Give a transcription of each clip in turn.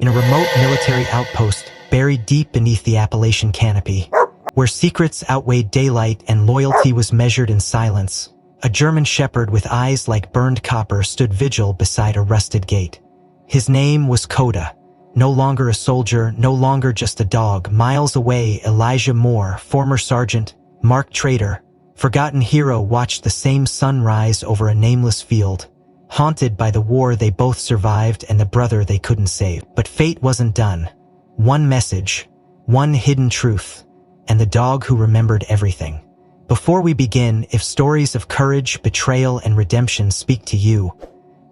in a remote military outpost buried deep beneath the Appalachian canopy, where secrets outweighed daylight and loyalty was measured in silence. A German shepherd with eyes like burned copper stood vigil beside a rusted gate. His name was Coda. No longer a soldier, no longer just a dog. Miles away, Elijah Moore, former sergeant, marked traitor, forgotten hero, watched the same sun rise over a nameless field. Haunted by the war they both survived and the brother they couldn't save. But fate wasn't done. One message, one hidden truth, and the dog who remembered everything. Before we begin, if stories of courage, betrayal, and redemption speak to you,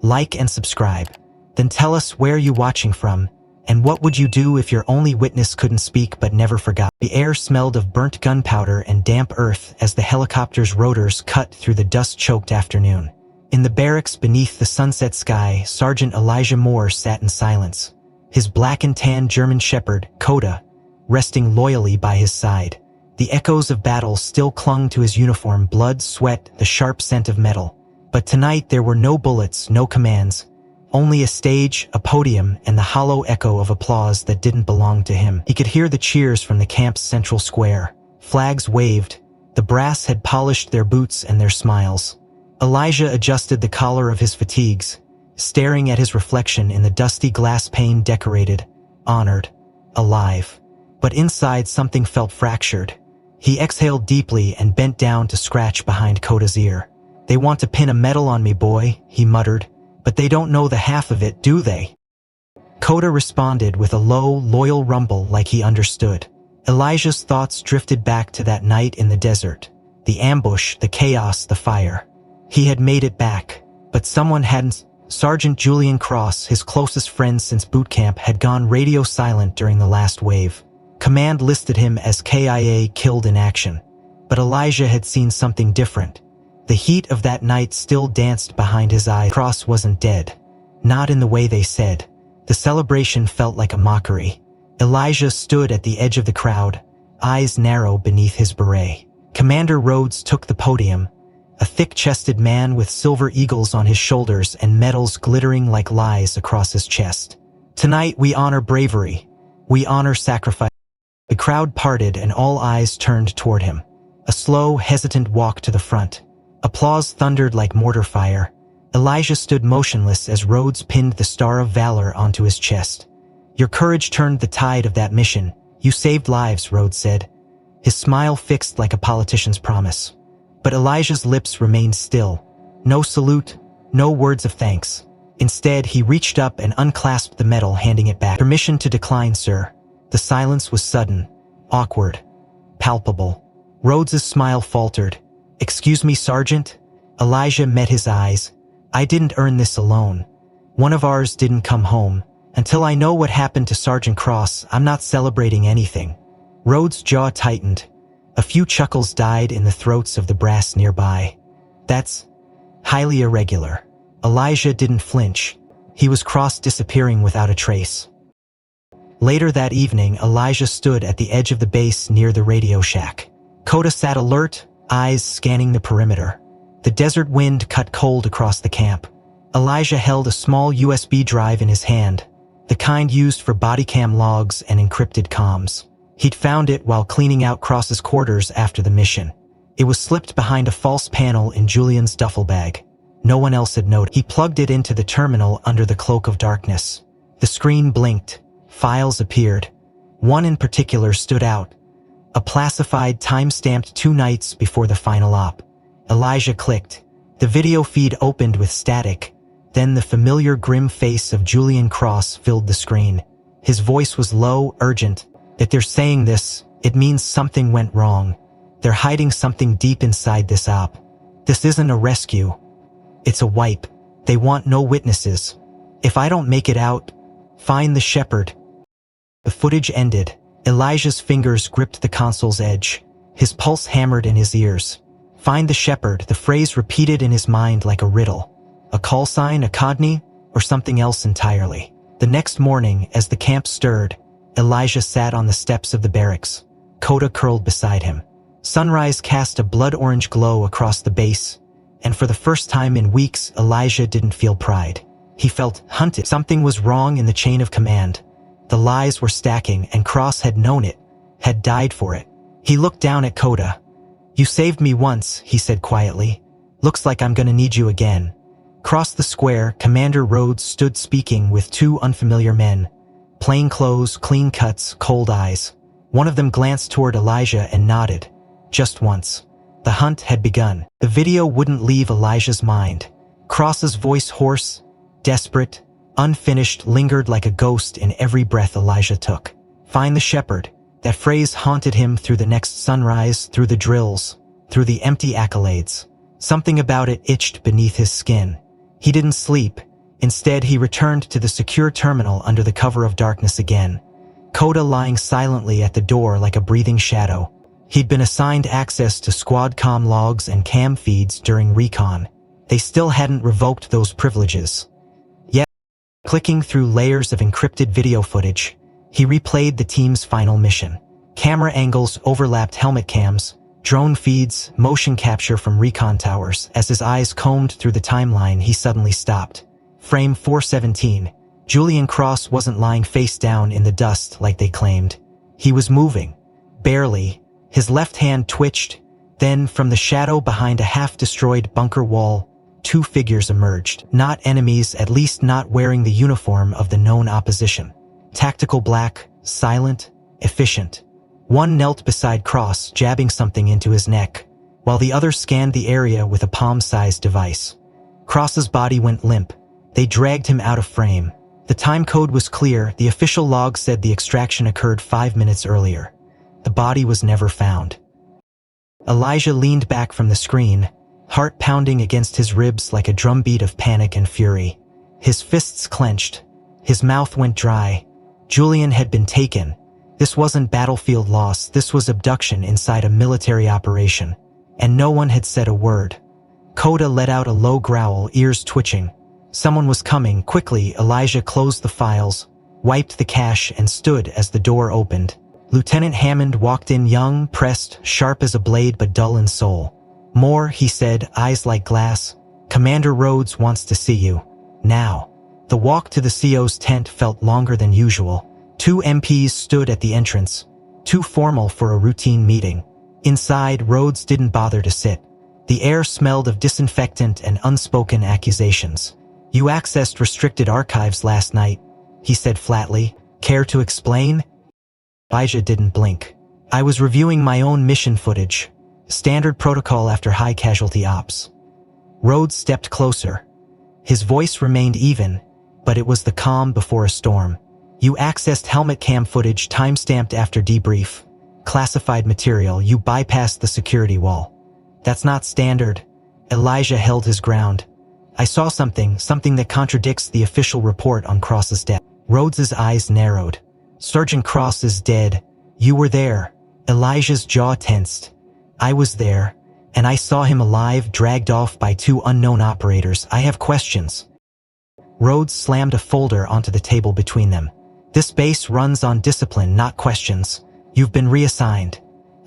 like and subscribe. Then tell us where you're watching from, and what would you do if your only witness couldn't speak but never forgot? The air smelled of burnt gunpowder and damp earth as the helicopter's rotors cut through the dust-choked afternoon. In the barracks beneath the sunset sky, Sergeant Elijah Moore sat in silence, his black and tan German shepherd, Coda, resting loyally by his side. The echoes of battle still clung to his uniform, blood, sweat, the sharp scent of metal. But tonight there were no bullets, no commands, only a stage, a podium, and the hollow echo of applause that didn't belong to him. He could hear the cheers from the camp's central square. Flags waved. The brass had polished their boots and their smiles. Elijah adjusted the collar of his fatigues, staring at his reflection in the dusty glass pane, decorated, honored, alive. But inside something felt fractured. He exhaled deeply and bent down to scratch behind Coda's ear. "They want to pin a medal on me, boy," he muttered. "But they don't know the half of it, do they?" Coda responded with a low, loyal rumble like he understood. Elijah's thoughts drifted back to that night in the desert. The ambush, the chaos, the fire. He had made it back, but someone hadn't. Sergeant Julian Cross, his closest friend since boot camp, had gone radio silent during the last wave. Command listed him as KIA, killed in action. But Elijah had seen something different. The heat of that night still danced behind his eyes. Cross wasn't dead. Not in the way they said. The celebration felt like a mockery. Elijah stood at the edge of the crowd, eyes narrow beneath his beret. Commander Rhodes took the podium, a thick-chested man with silver eagles on his shoulders and medals glittering like lies across his chest. "Tonight we honor bravery. We honor sacrifice." The crowd parted and all eyes turned toward him. A slow, hesitant walk to the front. Applause thundered like mortar fire. Elijah stood motionless as Rhodes pinned the Star of Valor onto his chest. "Your courage turned the tide of that mission. You saved lives," Rhodes said, his smile fixed like a politician's promise. But Elijah's lips remained still. No salute, no words of thanks. Instead, he reached up and unclasped the medal, handing it back. "Permission to decline, sir." The silence was sudden, awkward, palpable. Rhodes's smile faltered. "Excuse me, Sergeant?" Elijah met his eyes. "I didn't earn this alone. One of ours didn't come home. Until I know what happened to Sergeant Cross, I'm not celebrating anything." Rhodes' jaw tightened. A few chuckles died in the throats of the brass nearby. "That's highly irregular." Elijah didn't flinch. He was Cross disappearing without a trace. Later that evening, Elijah stood at the edge of the base near the radio shack. Coda sat alert, eyes scanning the perimeter. The desert wind cut cold across the camp. Elijah held a small USB drive in his hand, the kind used for body cam logs and encrypted comms. He'd found it while cleaning out Cross's quarters after the mission. It was slipped behind a false panel in Julian's duffel bag. No one else had noticed. He plugged it into the terminal under the cloak of darkness. The screen blinked. Files appeared. One in particular stood out. A classified, time-stamped 2 nights before the final op. Elijah clicked. The video feed opened with static. Then the familiar grim face of Julian Cross filled the screen. His voice was low, urgent. "If they're saying this, it means something went wrong. They're hiding something deep inside this op. This isn't a rescue. It's a wipe. They want no witnesses. If I don't make it out, find the shepherd." The footage ended. Elijah's fingers gripped the console's edge. His pulse hammered in his ears. "Find the shepherd," the phrase repeated in his mind like a riddle. A call sign, a cogni, or something else entirely. The next morning, as the camp stirred, Elijah sat on the steps of the barracks. Coda curled beside him. Sunrise cast a blood-orange glow across the base, and for the first time in weeks, Elijah didn't feel pride. He felt hunted. Something was wrong in the chain of command. The lies were stacking, and Cross had known it, had died for it. He looked down at Kota. "You saved me once," he said quietly. "Looks like I'm gonna need you again." Across the square, Commander Rhodes stood speaking with two unfamiliar men. Plain clothes, clean cuts, cold eyes. One of them glanced toward Elijah and nodded. Just once. The hunt had begun. The video wouldn't leave Elijah's mind. Cross's voice, hoarse, desperate, unfinished, lingered like a ghost in every breath Elijah took. "Find the shepherd." That phrase haunted him through the next sunrise, through the drills, through the empty accolades. Something about it itched beneath his skin. He didn't sleep. Instead, he returned to the secure terminal under the cover of darkness again. Kota lying silently at the door like a breathing shadow. He'd been assigned access to squad comm logs and cam feeds during recon. They still hadn't revoked those privileges. Yet, clicking through layers of encrypted video footage, he replayed the team's final mission. Camera angles overlapped helmet cams, drone feeds, motion capture from recon towers. As his eyes combed through the timeline, he suddenly stopped. Frame 417. Julian Cross wasn't lying face down in the dust like they claimed. He was moving. Barely. His left hand twitched. Then, from the shadow behind a half-destroyed bunker wall, two figures emerged. Not enemies, at least not wearing the uniform of the known opposition. Tactical black, silent, efficient. One knelt beside Cross, jabbing something into his neck, while the other scanned the area with a palm-sized device. Cross's body went limp. They dragged him out of frame. The time code was clear. The official log said the extraction occurred 5 minutes earlier. The body was never found. Elijah leaned back from the screen, heart pounding against his ribs like a drumbeat of panic and fury. His fists clenched. His mouth went dry. Julian had been taken. This wasn't battlefield loss, this was abduction inside a military operation. And no one had said a word. Kota let out a low growl, ears twitching. Someone was coming. Quickly, Elijah closed the files, wiped the cache, and stood as the door opened. Lieutenant Hammond walked in, young, pressed, sharp as a blade but dull in soul. "More," he said, eyes like glass. "Commander Rhodes wants to see you. Now." The walk to the CO's tent felt longer than usual. 2 MPs stood at the entrance, too formal for a routine meeting. Inside, Rhodes didn't bother to sit. The air smelled of disinfectant and unspoken accusations. "You accessed restricted archives last night," he said flatly. "Care to explain?" Elijah didn't blink. "I was reviewing my own mission footage. Standard protocol after high-casualty ops." Rhodes stepped closer. His voice remained even, but it was the calm before a storm. "You accessed helmet cam footage time-stamped after debrief. Classified material. You bypassed the security wall. That's not standard." Elijah held his ground. "I saw something that contradicts the official report on Cross's death." Rhodes's eyes narrowed. "Sergeant Cross is dead. You were there." Elijah's jaw tensed. "I was there, and I saw him alive, dragged off by 2 unknown operators. I have questions." Rhodes slammed a folder onto the table between them. "This base runs on discipline, not questions. You've been reassigned."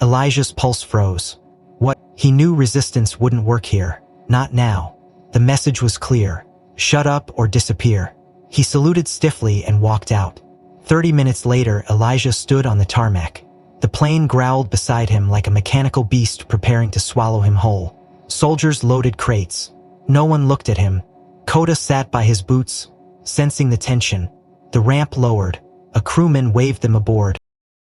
Elijah's pulse froze. What? He knew resistance wouldn't work here. Not now. The message was clear. Shut up or disappear. He saluted stiffly and walked out. 30 minutes later, Elijah stood on the tarmac. The plane growled beside him like a mechanical beast preparing to swallow him whole. Soldiers loaded crates. No one looked at him. Kota sat by his boots, sensing the tension. The ramp lowered. A crewman waved them aboard.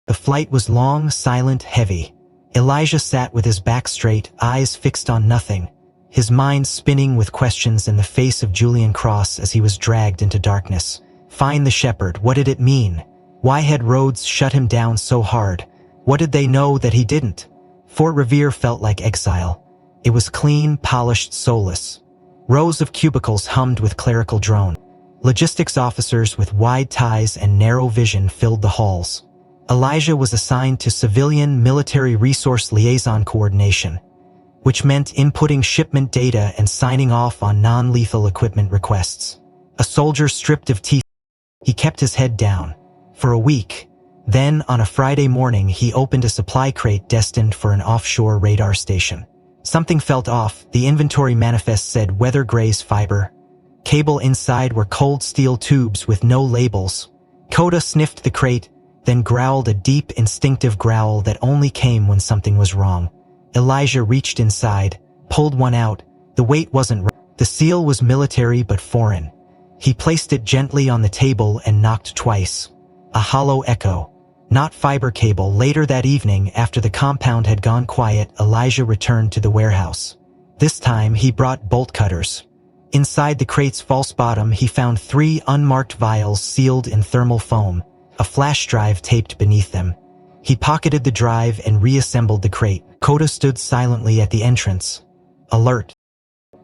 The flight was long, silent, heavy. Elijah sat with his back straight, eyes fixed on nothing, his mind spinning with questions in the face of Julian Cross as he was dragged into darkness. Find the shepherd. What did it mean? Why had Rhodes shut him down so hard? What did they know that he didn't? Fort Revere felt like exile. It was clean, polished, soulless. Rows of cubicles hummed with clerical drone. Logistics officers with wide ties and narrow vision filled the halls. Elijah was assigned to civilian military resource liaison coordination, which meant inputting shipment data and signing off on non-lethal equipment requests. A soldier stripped of teeth. He kept his head down. For a week. Then, on a Friday morning, he opened a supply crate destined for an offshore radar station. Something felt off. The inventory manifest said weather graze fiber. Cable inside were cold steel tubes with no labels. Kota sniffed the crate, then growled a deep, instinctive growl that only came when something was wrong. Elijah reached inside, pulled one out. The weight wasn't right. The seal was military but foreign. He placed it gently on the table and knocked twice. A hollow echo. Not fiber cable. Later that evening, after the compound had gone quiet, Elijah returned to the warehouse. This time, he brought bolt cutters. Inside the crate's false bottom, he found 3 unmarked vials sealed in thermal foam, a flash drive taped beneath them. He pocketed the drive and reassembled the crate. Kota stood silently at the entrance, alert.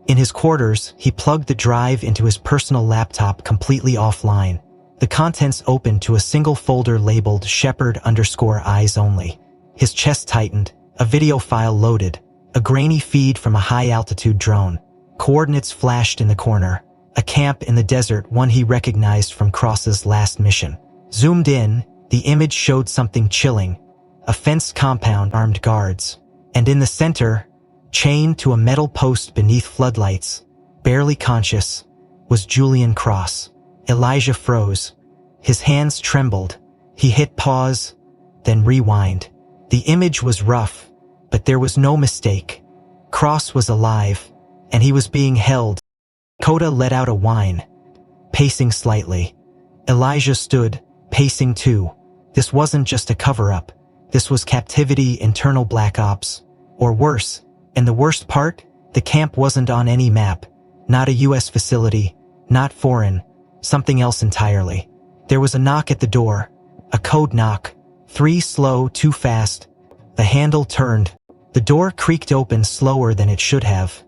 In his quarters, he plugged the drive into his personal laptop completely offline. The contents opened to a single folder labeled Shepherd_Eyes Only. His chest tightened, a video file loaded, a grainy feed from a high-altitude drone. Coordinates flashed in the corner. A camp in the desert, one he recognized from Cross's last mission. Zoomed in, the image showed something chilling. A fenced compound, armed guards. And in the center, chained to a metal post beneath floodlights, barely conscious, was Julian Cross. Elijah froze. His hands trembled. He hit pause, then rewind. The image was rough, but there was no mistake. Cross was alive, and he was being held. Kota let out a whine, pacing slightly. Elijah stood, pacing too. This wasn't just a cover-up. This was captivity, internal black ops. Or worse. And the worst part? The camp wasn't on any map. Not a US facility. Not foreign. Something else entirely. There was a knock at the door. A code knock. 3 slow, 2 fast. The handle turned. The door creaked open slower than it should have,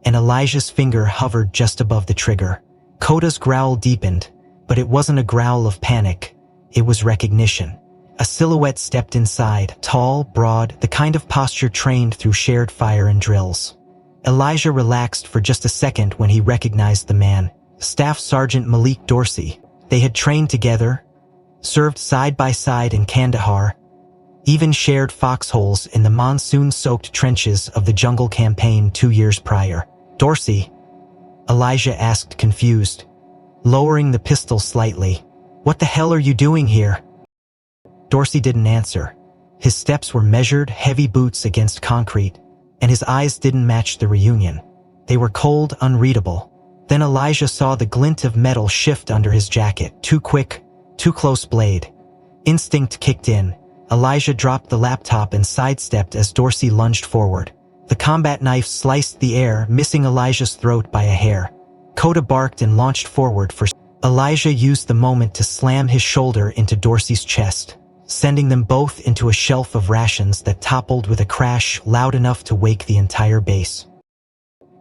and Elijah's finger hovered just above the trigger. Kota's growl deepened, but it wasn't a growl of panic. It was recognition. A silhouette stepped inside, tall, broad, the kind of posture trained through shared fire and drills. Elijah relaxed for just a second when he recognized the man. Staff Sergeant Malik Dorsey. They had trained together, served side by side in Kandahar, even shared foxholes in the monsoon-soaked trenches of the Jungle Campaign 2 years prior. Dorsey? Elijah asked, confused, lowering the pistol slightly. What the hell are you doing here? Dorsey didn't answer. His steps were measured, heavy boots against concrete, and his eyes didn't match the reunion. They were cold, unreadable. Then Elijah saw the glint of metal shift under his jacket. Too quick, too close blade. Instinct kicked in. Elijah dropped the laptop and sidestepped as Dorsey lunged forward. The combat knife sliced the air, missing Elijah's throat by a hair. Kota barked and launched forward for... Elijah used the moment to slam his shoulder into Dorsey's chest, sending them both into a shelf of rations that toppled with a crash loud enough to wake the entire base.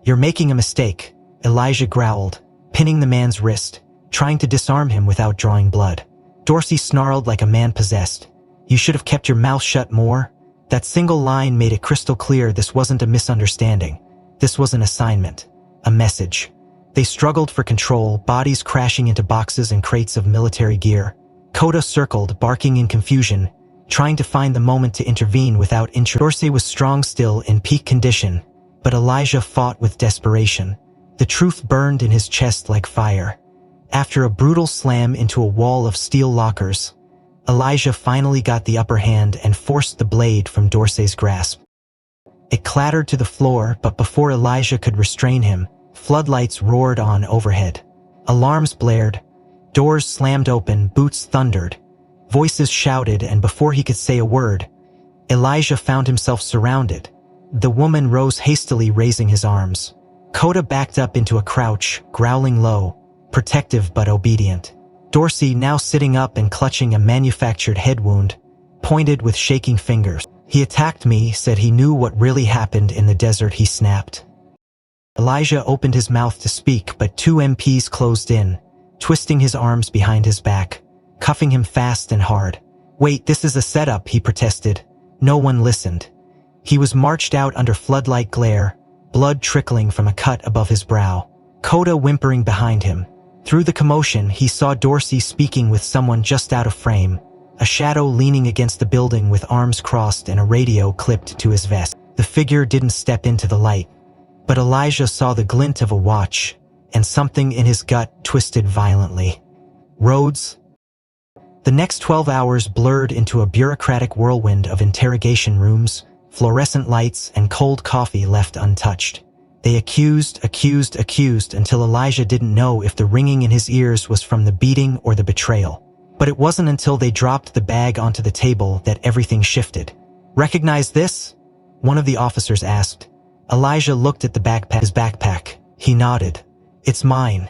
You're making a mistake, Elijah growled, pinning the man's wrist, trying to disarm him without drawing blood. Dorsey snarled like a man possessed. You should have kept your mouth shut more. That single line made it crystal clear this wasn't a misunderstanding. This was an assignment. A message. They struggled for control, bodies crashing into boxes and crates of military gear. Kota circled, barking in confusion, trying to find the moment to intervene without injury. Dorsey was strong still, in peak condition, but Elijah fought with desperation. The truth burned in his chest like fire. After a brutal slam into a wall of steel lockers, Elijah finally got the upper hand and forced the blade from Dorsey's grasp. It clattered to the floor, but before Elijah could restrain him, floodlights roared on overhead. Alarms blared. Doors slammed open, boots thundered. Voices shouted, and before he could say a word, Elijah found himself surrounded. The woman rose hastily, raising his arms. Kota backed up into a crouch, growling low, protective but obedient. Dorsey, now sitting up and clutching a manufactured head wound, pointed with shaking fingers. He attacked me, said he knew what really happened in the desert, he snapped. Elijah opened his mouth to speak, but 2 MPs closed in, twisting his arms behind his back, cuffing him fast and hard. Wait, this is a setup, he protested. No one listened. He was marched out under floodlight glare, blood trickling from a cut above his brow. Kota whimpering behind him. Through the commotion, he saw Dorsey speaking with someone just out of frame, a shadow leaning against the building with arms crossed and a radio clipped to his vest. The figure didn't step into the light, but Elijah saw the glint of a watch, and something in his gut twisted violently. Rhodes? The next 12 hours blurred into a bureaucratic whirlwind of interrogation rooms, fluorescent lights, and cold coffee left untouched. They accused until Elijah didn't know if the ringing in his ears was from the beating or the betrayal. But it wasn't until they dropped the bag onto the table that everything shifted. "Recognize this?" one of the officers asked. Elijah looked at his backpack. He nodded. "It's mine."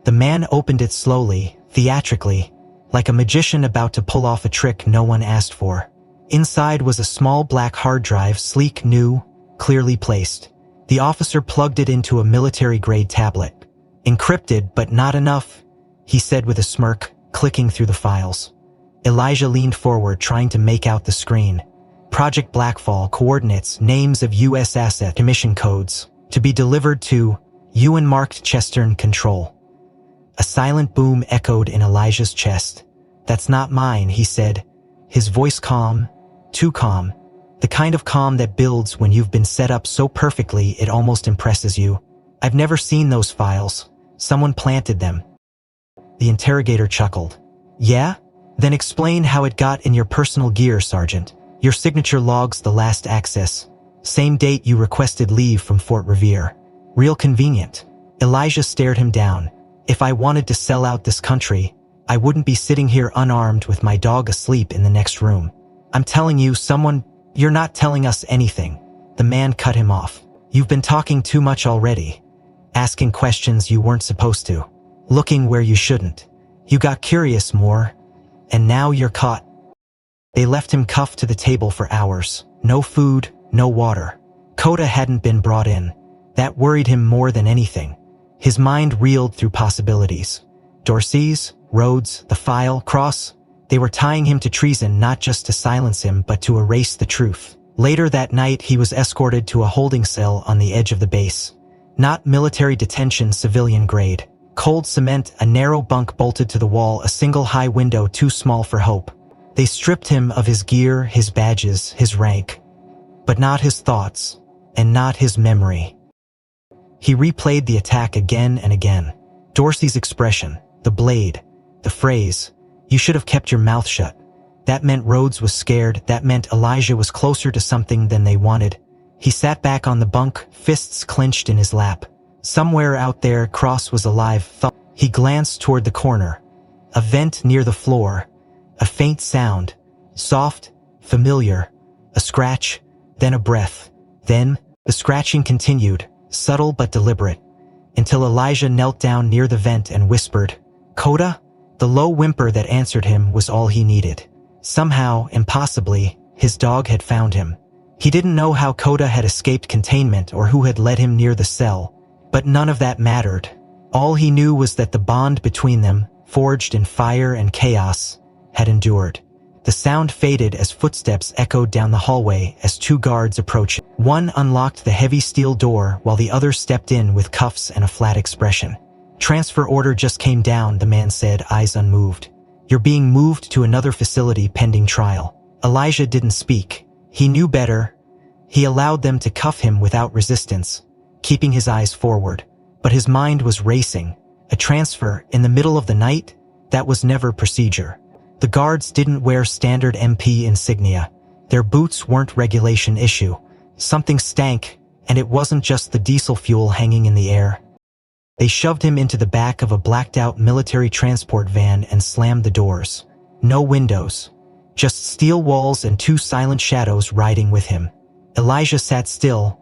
The man opened it slowly, theatrically, like a magician about to pull off a trick no one asked for. Inside was a small black hard drive, sleek, new, clearly placed. The officer plugged it into a military-grade tablet. "Encrypted, but not enough," he said with a smirk, clicking through the files. Elijah leaned forward, trying to make out the screen. Project Blackfall, coordinates, names of U.S. asset, commission codes, to be delivered to UN marked Chestern Control. A silent boom echoed in Elijah's chest. "That's not mine," he said, his voice calm, too calm, the kind of calm that builds when you've been set up so perfectly it almost impresses you. "I've never seen those files. Someone planted them." The interrogator chuckled. "Yeah? Then explain how it got in your personal gear, Sergeant. Your signature logs the last access. Same date you requested leave from Fort Revere. Real convenient." Elijah stared him down. "If I wanted to sell out this country, I wouldn't be sitting here unarmed with my dog asleep in the next room. I'm telling you, you're not telling us anything." The man cut him off. "You've been talking too much already. Asking questions you weren't supposed to. Looking where you shouldn't. You got curious more. And now you're caught." They left him cuffed to the table for hours. No food, no water. Coda hadn't been brought in. That worried him more than anything. His mind reeled through possibilities. Dorsey's, Rhodes, the file, Cross. They were tying him to treason, not just to silence him but to erase the truth. Later that night he was escorted to a holding cell on the edge of the base. Not military detention, civilian grade. Cold cement, a narrow bunk bolted to the wall, a single high window too small for hope. They stripped him of his gear, his badges, his rank. But not his thoughts, and not his memory. He replayed the attack again and again. Dorsey's expression, the blade, the phrase, "You should have kept your mouth shut." That meant Rhodes was scared. That meant Elijah was closer to something than they wanted. He sat back on the bunk, fists clenched in his lap. Somewhere out there, Cross was alive. He glanced toward the corner. A vent near the floor. A faint sound. Soft, familiar. A scratch, then a breath. Then, the scratching continued, subtle but deliberate, until Elijah knelt down near the vent and whispered, "Coda?" The low whimper that answered him was all he needed. Somehow, impossibly, his dog had found him. He didn't know how Coda had escaped containment or who had led him near the cell, but none of that mattered. All he knew was that the bond between them, forged in fire and chaos, had endured. The sound faded as footsteps echoed down the hallway as two guards approached. One unlocked the heavy steel door while the other stepped in with cuffs and a flat expression. "Transfer order just came down," the man said, eyes unmoved. "You're being moved to another facility pending trial." Elijah didn't speak. He knew better. He allowed them to cuff him without resistance, keeping his eyes forward. But his mind was racing. A transfer in the middle of the night? That was never procedure. The guards didn't wear standard MP insignia. Their boots weren't regulation issue. Something stank, and it wasn't just the diesel fuel hanging in the air. They shoved him into the back of a blacked-out military transport van and slammed the doors. No windows. Just steel walls and two silent shadows riding with him. Elijah sat still,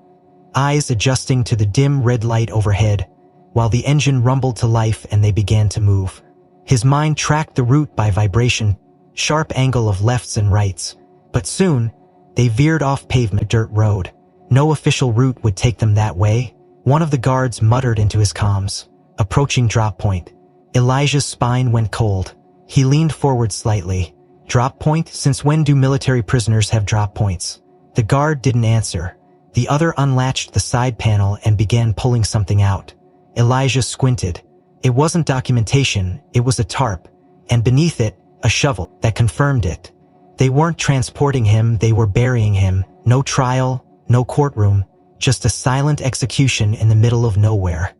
eyes adjusting to the dim red light overhead, while the engine rumbled to life and they began to move. His mind tracked the route by vibration, sharp angle of lefts and rights. But soon, they veered off pavement dirt road. No official route would take them that way. One of the guards muttered into his comms, "Approaching drop point." Elijah's spine went cold. He leaned forward slightly. "Drop point? Since when do military prisoners have drop points?" The guard didn't answer. The other unlatched the side panel and began pulling something out. Elijah squinted. It wasn't documentation, it was a tarp, and beneath it, a shovel that confirmed it. They weren't transporting him, they were burying him. No trial, no courtroom, just a silent execution in the middle of nowhere.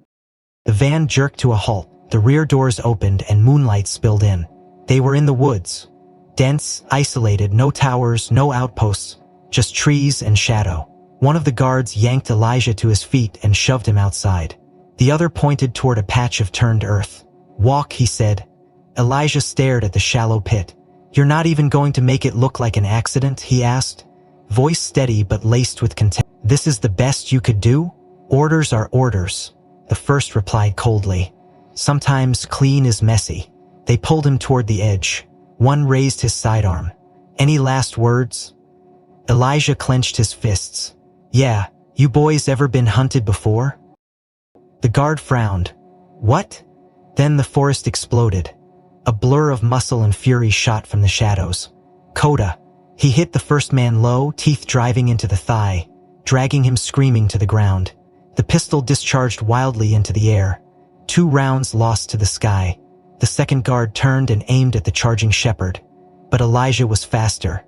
The van jerked to a halt, the rear doors opened and moonlight spilled in. They were in the woods. Dense, isolated, no towers, no outposts, just trees and shadow. One of the guards yanked Elijah to his feet and shoved him outside. The other pointed toward a patch of turned earth. "Walk," he said. Elijah stared at the shallow pit. "You're not even going to make it look like an accident?" he asked, voice steady but laced with contempt. "This is the best you could do? Orders are orders," the first replied coldly. "Sometimes clean is messy." They pulled him toward the edge. One raised his sidearm. "Any last words?" Elijah clenched his fists. "Yeah, you boys ever been hunted before?" The guard frowned. "What?" Then the forest exploded. A blur of muscle and fury shot from the shadows. "Coda." He hit the first man low, teeth driving into the thigh, dragging him screaming to the ground. The pistol discharged wildly into the air. 2 rounds lost to the sky. The second guard turned and aimed at the charging shepherd. But Elijah was faster.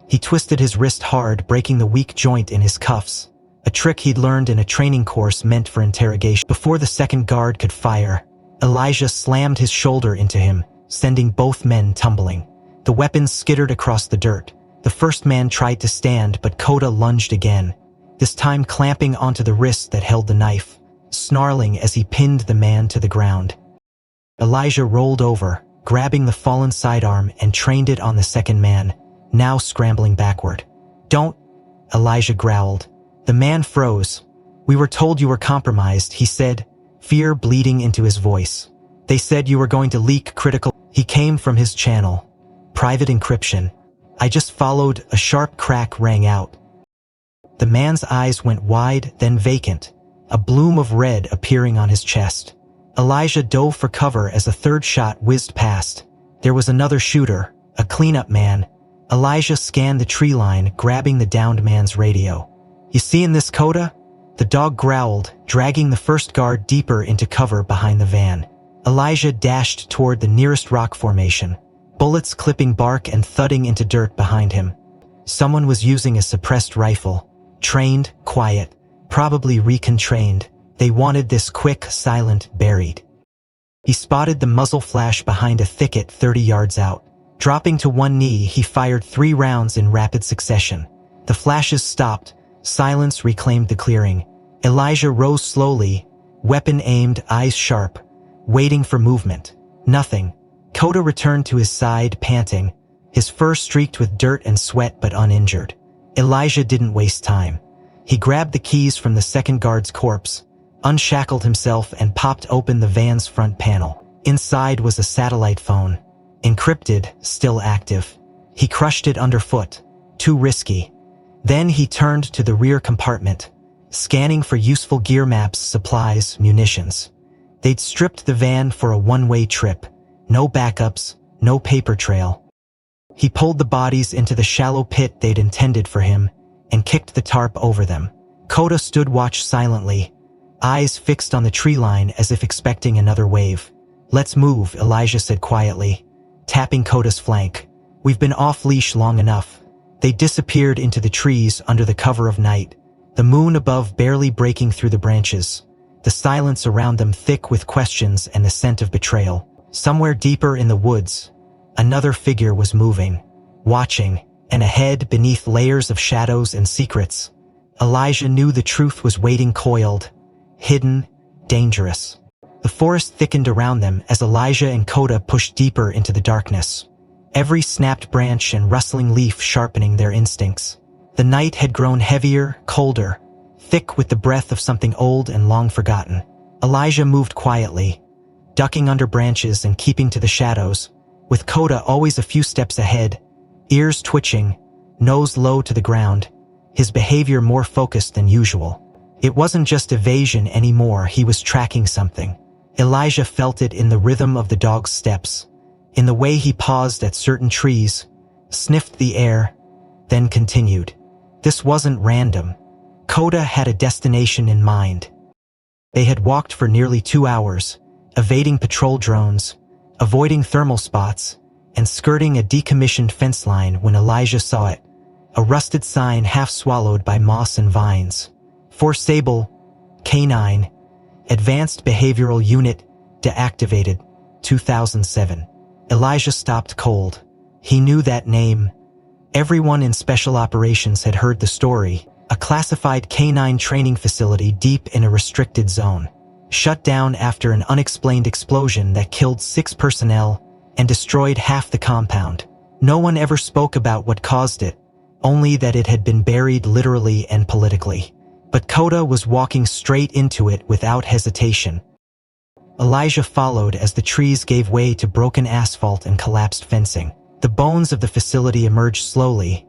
He twisted his wrist hard, breaking the weak joint in his cuffs, a trick he'd learned in a training course meant for interrogation. Before the second guard could fire, Elijah slammed his shoulder into him, sending both men tumbling. The weapons skittered across the dirt. The first man tried to stand, but Coda lunged again, this time clamping onto the wrist that held the knife, snarling as he pinned the man to the ground. Elijah rolled over, grabbing the fallen sidearm and trained it on the second man, now scrambling backward. "Don't," Elijah growled. The man froze. "We were told you were compromised," he said, fear bleeding into his voice. "They said you were going to leak critical." He came from his channel. Private encryption. I just followed. A sharp crack rang out. The man's eyes went wide, then vacant, a bloom of red appearing on his chest. Elijah dove for cover as a third shot whizzed past. There was another shooter, a cleanup man. Elijah scanned the tree line, grabbing the downed man's radio. "You seeing this, Coda?" The dog growled, dragging the first guard deeper into cover behind the van. Elijah dashed toward the nearest rock formation, bullets clipping bark and thudding into dirt behind him. Someone was using a suppressed rifle. Trained, quiet, probably recon-trained. They wanted this quick, silent, buried. He spotted the muzzle flash behind a thicket 30 yards out. Dropping to one knee, he fired 3 rounds in rapid succession. The flashes stopped. Silence reclaimed the clearing. Elijah rose slowly, weapon aimed, eyes sharp, waiting for movement. Nothing. Coda returned to his side, panting, his fur streaked with dirt and sweat but uninjured. Elijah didn't waste time. He grabbed the keys from the second guard's corpse, unshackled himself and popped open the van's front panel. Inside was a satellite phone. Encrypted, still active. He crushed it underfoot. Too risky. Then he turned to the rear compartment, scanning for useful gear maps, supplies, munitions. They'd stripped the van for a one-way trip. No backups, no paper trail. He pulled the bodies into the shallow pit they'd intended for him and kicked the tarp over them. Coda stood watch silently, eyes fixed on the tree line as if expecting another wave. "Let's move," Elijah said quietly, tapping Coda's flank. "We've been off-leash long enough." They disappeared into the trees under the cover of night, the moon above barely breaking through the branches, the silence around them thick with questions and the scent of betrayal. Somewhere deeper in the woods, another figure was moving, watching, and ahead, beneath layers of shadows and secrets, Elijah knew the truth was waiting, coiled, hidden, dangerous. The forest thickened around them as Elijah and Coda pushed deeper into the darkness, every snapped branch and rustling leaf sharpening their instincts. The night had grown heavier, colder, thick with the breath of something old and long forgotten. Elijah moved quietly, ducking under branches and keeping to the shadows, with Coda always a few steps ahead, ears twitching, nose low to the ground, his behavior more focused than usual. It wasn't just evasion anymore, he was tracking something. Elijah felt it in the rhythm of the dog's steps, in the way he paused at certain trees, sniffed the air, then continued. This wasn't random. Coda had a destination in mind. They had walked for nearly 2 hours, evading patrol drones, avoiding thermal spots, and skirting a decommissioned fence line when Elijah saw it, a rusted sign half swallowed by moss and vines. For Sable, K9, Advanced Behavioral Unit, deactivated, 2007. Elijah stopped cold. He knew that name. Everyone in Special Operations had heard the story, a classified K-9 training facility deep in a restricted zone, shut down after an unexplained explosion that killed 6 personnel and destroyed half the compound. No one ever spoke about what caused it, only that it had been buried literally and politically. But Kota was walking straight into it without hesitation. Elijah followed as the trees gave way to broken asphalt and collapsed fencing. The bones of the facility emerged slowly,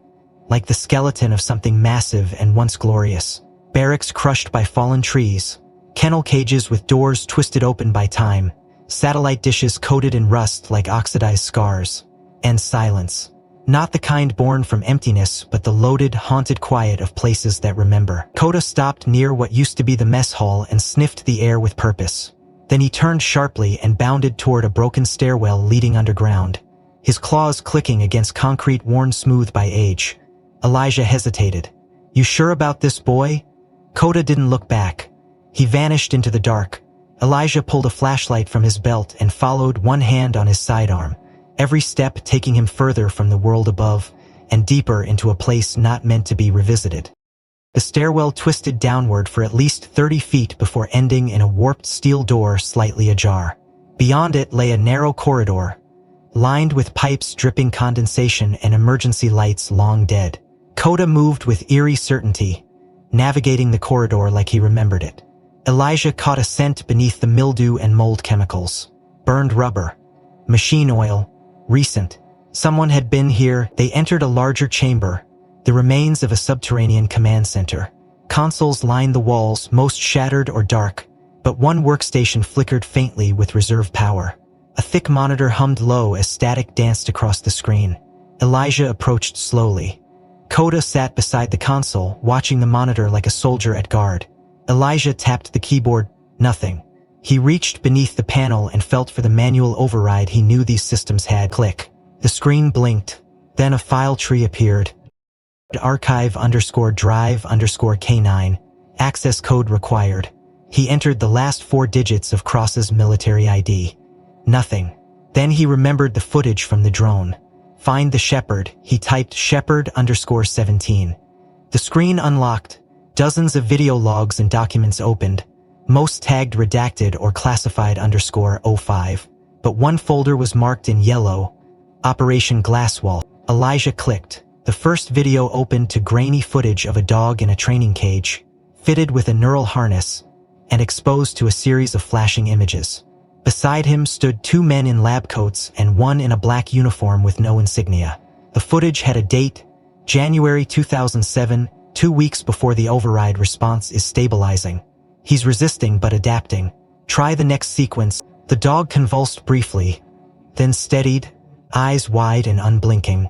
like the skeleton of something massive and once glorious. Barracks crushed by fallen trees, kennel cages with doors twisted open by time, satellite dishes coated in rust like oxidized scars, and silence. Not the kind born from emptiness, but the loaded, haunted quiet of places that remember. Kota stopped near what used to be the mess hall and sniffed the air with purpose. Then he turned sharply and bounded toward a broken stairwell leading underground, his claws clicking against concrete worn smooth by age. Elijah hesitated. "You sure about this, boy?" Kota didn't look back. He vanished into the dark. Elijah pulled a flashlight from his belt and followed, one hand on his sidearm, every step taking him further from the world above and deeper into a place not meant to be revisited. The stairwell twisted downward for at least 30 feet before ending in a warped steel door slightly ajar. Beyond it lay a narrow corridor, lined with pipes dripping condensation and emergency lights long dead. Kota moved with eerie certainty, navigating the corridor like he remembered it. Elijah caught a scent beneath the mildew and mold chemicals. Burned rubber. Machine oil. Recent. Someone had been here. They entered a larger chamber, the remains of a subterranean command center. Consoles lined the walls, most shattered or dark, but one workstation flickered faintly with reserve power. A thick monitor hummed low as static danced across the screen. Elijah approached slowly. Kota sat beside the console, watching the monitor like a soldier at guard. Elijah tapped the keyboard. Nothing. He reached beneath the panel and felt for the manual override he knew these systems had. Click. The screen blinked. Then a file tree appeared. Archive_drive_K9. Access code required. He entered the last 4 digits of Cross's military ID. Nothing. Then he remembered the footage from the drone. Find the Shepherd. He typed Shepherd_17. The screen unlocked. Dozens of video logs and documents opened, most tagged redacted or classified _05. But one folder was marked in yellow, Operation Glasswall. Elijah clicked. The first video opened to grainy footage of a dog in a training cage, fitted with a neural harness, and exposed to a series of flashing images. Beside him stood 2 men in lab coats and one in a black uniform with no insignia. The footage had a date, January 2007, 2 weeks before the override response is stabilizing. He's resisting but adapting. Try the next sequence. The dog convulsed briefly, then steadied, eyes wide and unblinking.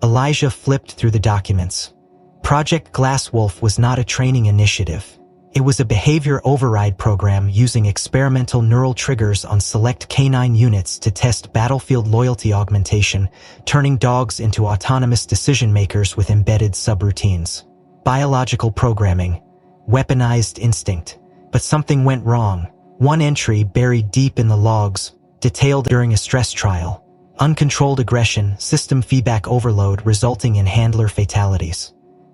Elijah flipped through the documents. Project Glasswolf was not a training initiative. It was a behavior override program using experimental neural triggers on select K-9 units to test battlefield loyalty augmentation, turning dogs into autonomous decision-makers with embedded subroutines. Biological programming. Weaponized instinct. But something went wrong. One entry buried deep in the logs, detailed during a stress trial. Uncontrolled aggression, system feedback overload resulting in handler fatalities.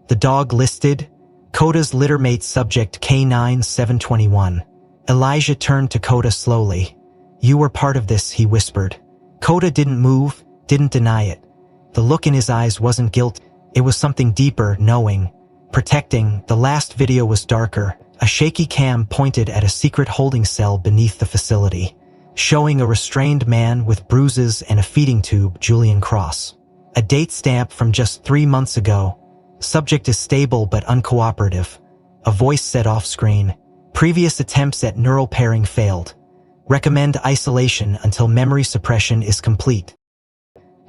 The dog listed, Kota's littermate subject K9-721. Elijah turned to Kota slowly. "You were part of this," he whispered. Kota didn't move, didn't deny it. The look in his eyes wasn't guilt, it was something deeper, knowing. Protecting. The last video was darker. A shaky cam pointed at a secret holding cell beneath the facility, showing a restrained man with bruises and a feeding tube, Julian Cross. A date stamp from just 3 months ago. Subject is stable but uncooperative. A voice said off-screen. Previous attempts at neural pairing failed. Recommend isolation until memory suppression is complete.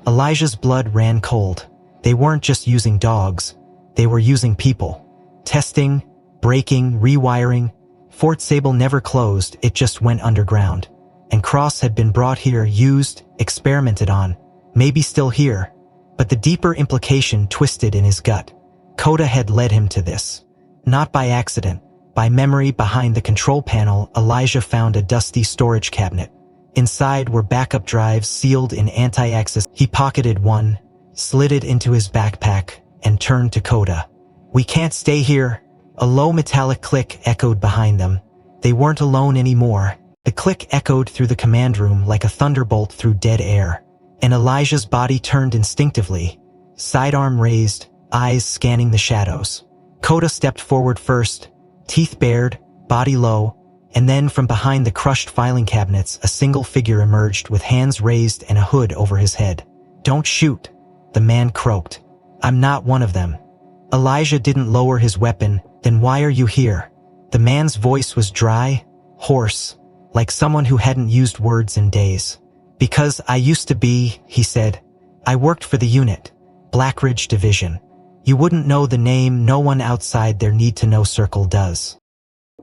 Elijah's blood ran cold. They weren't just using dogs. They were using people. Testing, breaking, rewiring. Fort Sable never closed, it just went underground. And Cross had been brought here, used, experimented on. Maybe still here. But the deeper implication twisted in his gut. Kota had led him to this. Not by accident. By memory. Behind the control panel, Elijah found a dusty storage cabinet. Inside were backup drives sealed in anti-access. He pocketed one, slid it into his backpack, and turned to Coda. "We can't stay here." A low metallic click echoed behind them. They weren't alone anymore. The click echoed through the command room like a thunderbolt through dead air, and Elijah's body turned instinctively, sidearm raised, eyes scanning the shadows. Coda stepped forward first, teeth bared, body low, and then from behind the crushed filing cabinets a single figure emerged with hands raised and a hood over his head. "Don't shoot," the man croaked. "I'm not one of them." Elijah didn't lower his weapon. "Then why are you here?" The man's voice was dry, hoarse, like someone who hadn't used words in days. "Because I used to be," he said. "I worked for the unit, Black Ridge Division. You wouldn't know the name, no one outside their need-to-know circle does.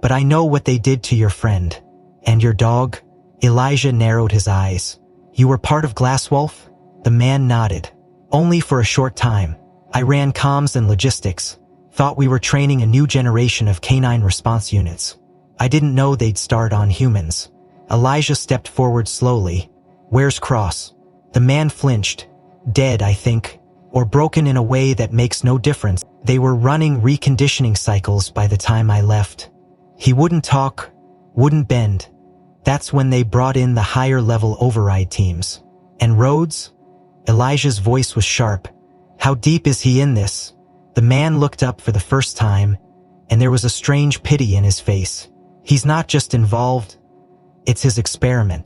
But I know what they did to your friend. And your dog?" Elijah narrowed his eyes. "You were part of Glasswolf?" The man nodded. "Only for a short time. I ran comms and logistics. Thought we were training a new generation of canine response units. I didn't know they'd start on humans." Elijah stepped forward slowly. "Where's Cross?" The man flinched. "Dead, I think. Or broken in a way that makes no difference. They were running reconditioning cycles by the time I left." He wouldn't talk, wouldn't bend. That's when they brought in the higher-level override teams. "And Rhodes?" Elijah's voice was sharp. "How deep is he in this?" The man looked up for the first time, and there was a strange pity in his face. "He's not just involved, it's his experiment."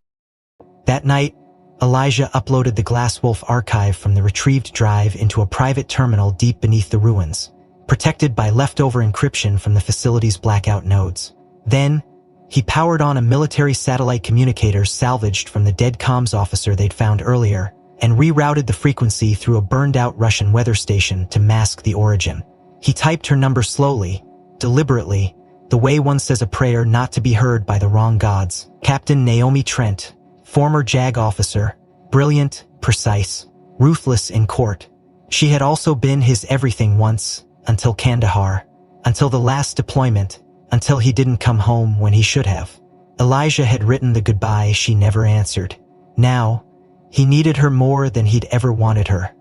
That night, Elijah uploaded the Glasswolf archive from the retrieved drive into a private terminal deep beneath the ruins, protected by leftover encryption from the facility's blackout nodes. Then, he powered on a military satellite communicator salvaged from the dead comms officer they'd found earlier, and rerouted the frequency through a burned-out Russian weather station to mask the origin. He typed her number slowly, deliberately, the way one says a prayer not to be heard by the wrong gods. Captain Naomi Trent, former JAG officer, brilliant, precise, ruthless in court. She had also been his everything once, until Kandahar, until the last deployment, until he didn't come home when he should have. Elijah had written the goodbye she never answered. Now, he needed her more than he'd ever wanted her.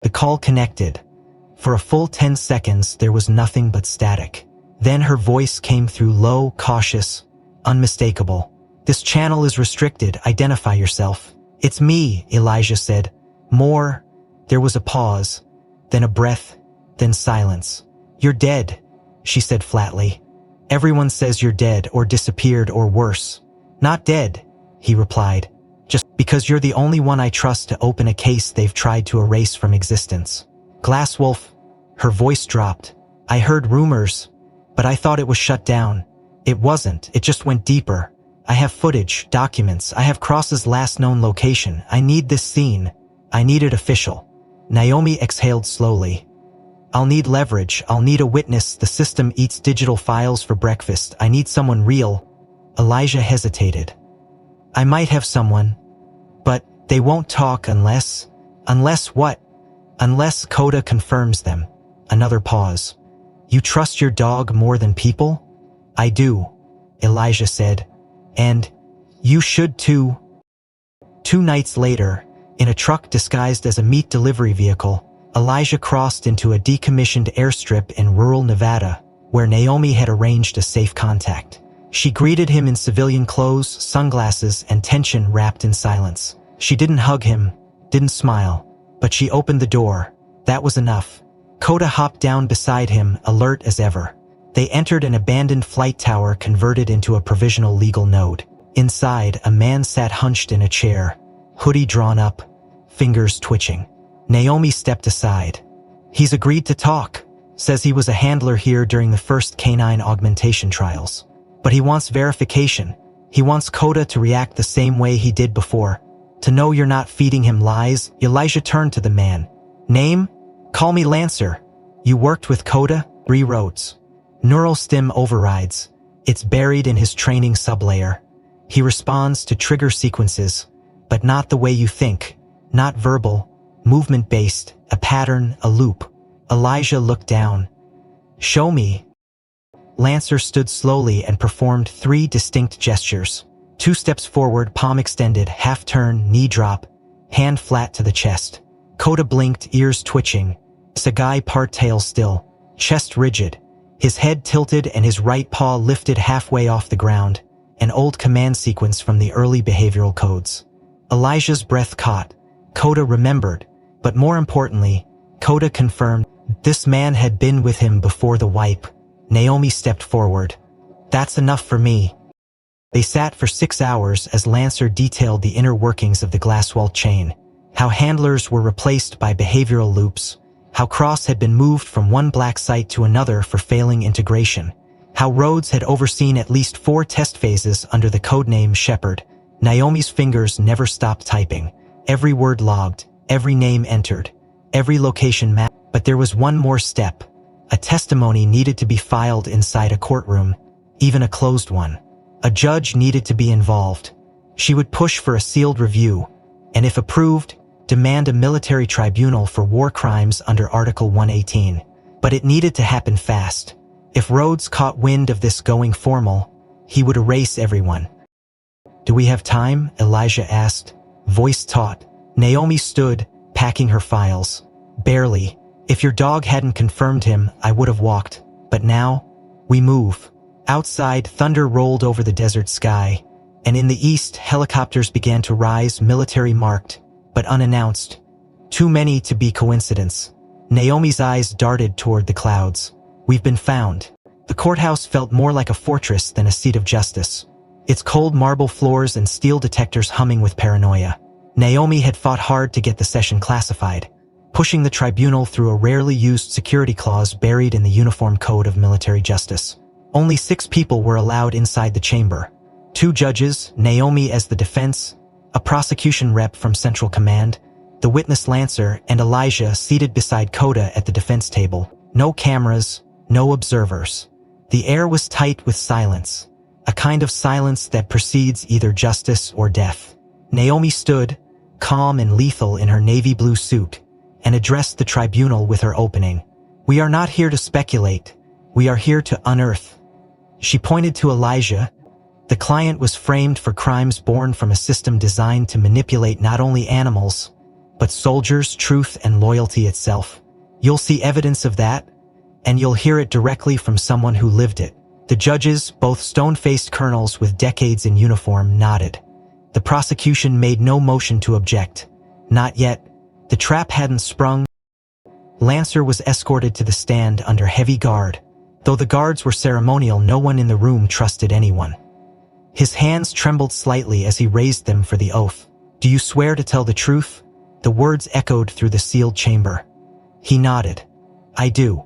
The call connected. For a full 10 seconds there was nothing but static. Then her voice came through low, cautious, unmistakable. "This channel is restricted, identify yourself." "It's me," Elijah said. More. There was a pause, then a breath, then silence. "You're dead," she said flatly. "Everyone says you're dead or disappeared or worse." "Not dead," he replied. "Just because you're the only one I trust to open a case they've tried to erase from existence." Glasswolf, her voice dropped. "I heard rumors, but I thought it was shut down." "It wasn't, it just went deeper. I have footage, documents, I have Cross's last known location. I need this scene. I need it official." Naomi exhaled slowly. "I'll need leverage, I'll need a witness. The system eats digital files for breakfast. I need someone real." Elijah hesitated. "I might have someone, but they won't talk unless..." "Unless what?" "Unless Coda confirms them." Another pause. "You trust your dog more than people?" "I do," Elijah said. "And you should too." 2 nights later, in a truck disguised as a meat delivery vehicle, Elijah crossed into a decommissioned airstrip in rural Nevada, where Naomi had arranged a safe contact. She greeted him in civilian clothes, sunglasses, and tension wrapped in silence. She didn't hug him, didn't smile, but she opened the door. That was enough. Coda hopped down beside him, alert as ever. They entered an abandoned flight tower converted into a provisional legal node. Inside, a man sat hunched in a chair, hoodie drawn up, fingers twitching. Naomi stepped aside. "He's agreed to talk. Says he was a handler here during the first canine augmentation trials. But he wants verification. He wants Coda to react the same way he did before. To know you're not feeding him lies." Elijah turned to the man. "Name? Call me Lancer. You worked with Coda?" "3 Rhodes. Neural stim overrides. It's buried in his training sublayer. He responds to trigger sequences, but not the way you think. Not verbal, movement-based, a pattern, a loop." Elijah looked down. "Show me." Lancer stood slowly and performed 3 distinct gestures. 2 steps forward, palm extended, half turn, knee drop, hand flat to the chest. Kota blinked, ears twitching. Sagai part tail still, chest rigid, his head tilted and his right paw lifted halfway off the ground, an old command sequence from the early behavioral codes. Elijah's breath caught. Kota remembered, but more importantly, Kota confirmed this man had been with him before the wipe. Naomi stepped forward. That's enough for me. They sat for 6 hours as Lancer detailed the inner workings of the Glasswall chain, how handlers were replaced by behavioral loops, how Cross had been moved from one black site to another for failing integration, how Rhodes had overseen at least 4 test phases under the codename Shepard. Naomi's fingers never stopped typing, every word logged, every name entered, every location mapped. But there was one more step. A testimony needed to be filed inside a courtroom, even a closed one. A judge needed to be involved. She would push for a sealed review, and if approved, demand a military tribunal for war crimes under Article 118. But it needed to happen fast. If Rhodes caught wind of this going formal, he would erase everyone. Do we have time? Elijah asked, voice taut. Naomi stood, packing her files. Barely. If your dog hadn't confirmed him, I would have walked. But now, we move. Outside, thunder rolled over the desert sky, and in the east, helicopters began to rise, military marked, but unannounced. Too many to be coincidence. Naomi's eyes darted toward the clouds. We've been found. The courthouse felt more like a fortress than a seat of justice, its cold marble floors and steel detectors humming with paranoia. Naomi had fought hard to get the session classified, pushing the tribunal through a rarely used security clause buried in the Uniform Code of Military Justice. Only 6 people were allowed inside the chamber. 2 judges, Naomi as the defense, a prosecution rep from Central Command, the witness Lancer, and Elijah seated beside Kota at the defense table. No cameras, no observers. The air was tight with silence, a kind of silence that precedes either justice or death. Naomi stood, calm and lethal in her navy blue suit, and addressed the tribunal with her opening. We are not here to speculate. We are here to unearth. She pointed to Elijah. The client was framed for crimes born from a system designed to manipulate not only animals, but soldiers, truth, and loyalty itself. You'll see evidence of that, and you'll hear it directly from someone who lived it. The judges, both stone-faced colonels with decades in uniform, nodded. The prosecution made no motion to object. Not yet. The trap hadn't sprung. Lancer was escorted to the stand under heavy guard. Though the guards were ceremonial, no one in the room trusted anyone. His hands trembled slightly as he raised them for the oath. Do you swear to tell the truth? The words echoed through the sealed chamber. He nodded. I do.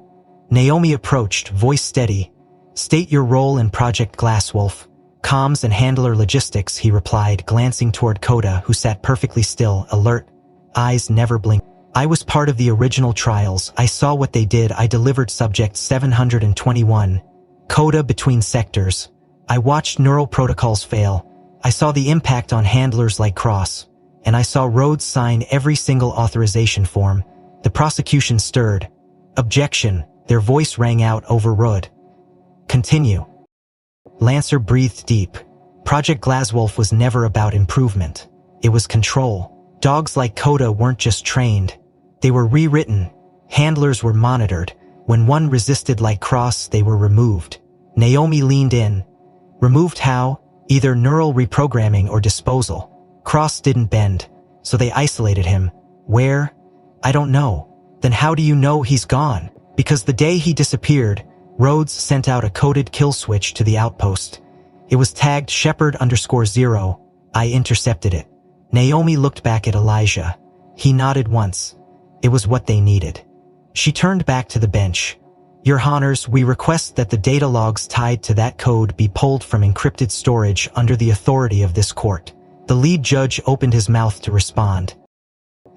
Naomi approached, voice steady. State your role in Project Glasswolf. Comms and handler logistics, he replied, glancing toward Kota, who sat perfectly still, alert, eyes never blinked. I was part of the original trials. I saw what they did. I delivered Subject 721. Kota between sectors. I watched neural protocols fail. I saw the impact on handlers like Cross. And I saw Rhodes sign every single authorization form. The prosecution stirred. Objection. Their voice rang out overruled. Continue. Lancer breathed deep. Project Glasswolf was never about improvement. It was control. Dogs like Kota weren't just trained. They were rewritten. Handlers were monitored. When one resisted like Cross, they were removed. Naomi leaned in. Removed how? Either neural reprogramming or disposal. Cross didn't bend, so they isolated him. Where? I don't know. Then how do you know he's gone? Because the day he disappeared, Rhodes sent out a coded kill switch to the outpost. It was tagged Shepard_0. I intercepted it. Naomi looked back at Elijah. He nodded once. It was what they needed. She turned back to the bench. Your Honors, we request that the data logs tied to that code be pulled from encrypted storage under the authority of this court. The lead judge opened his mouth to respond.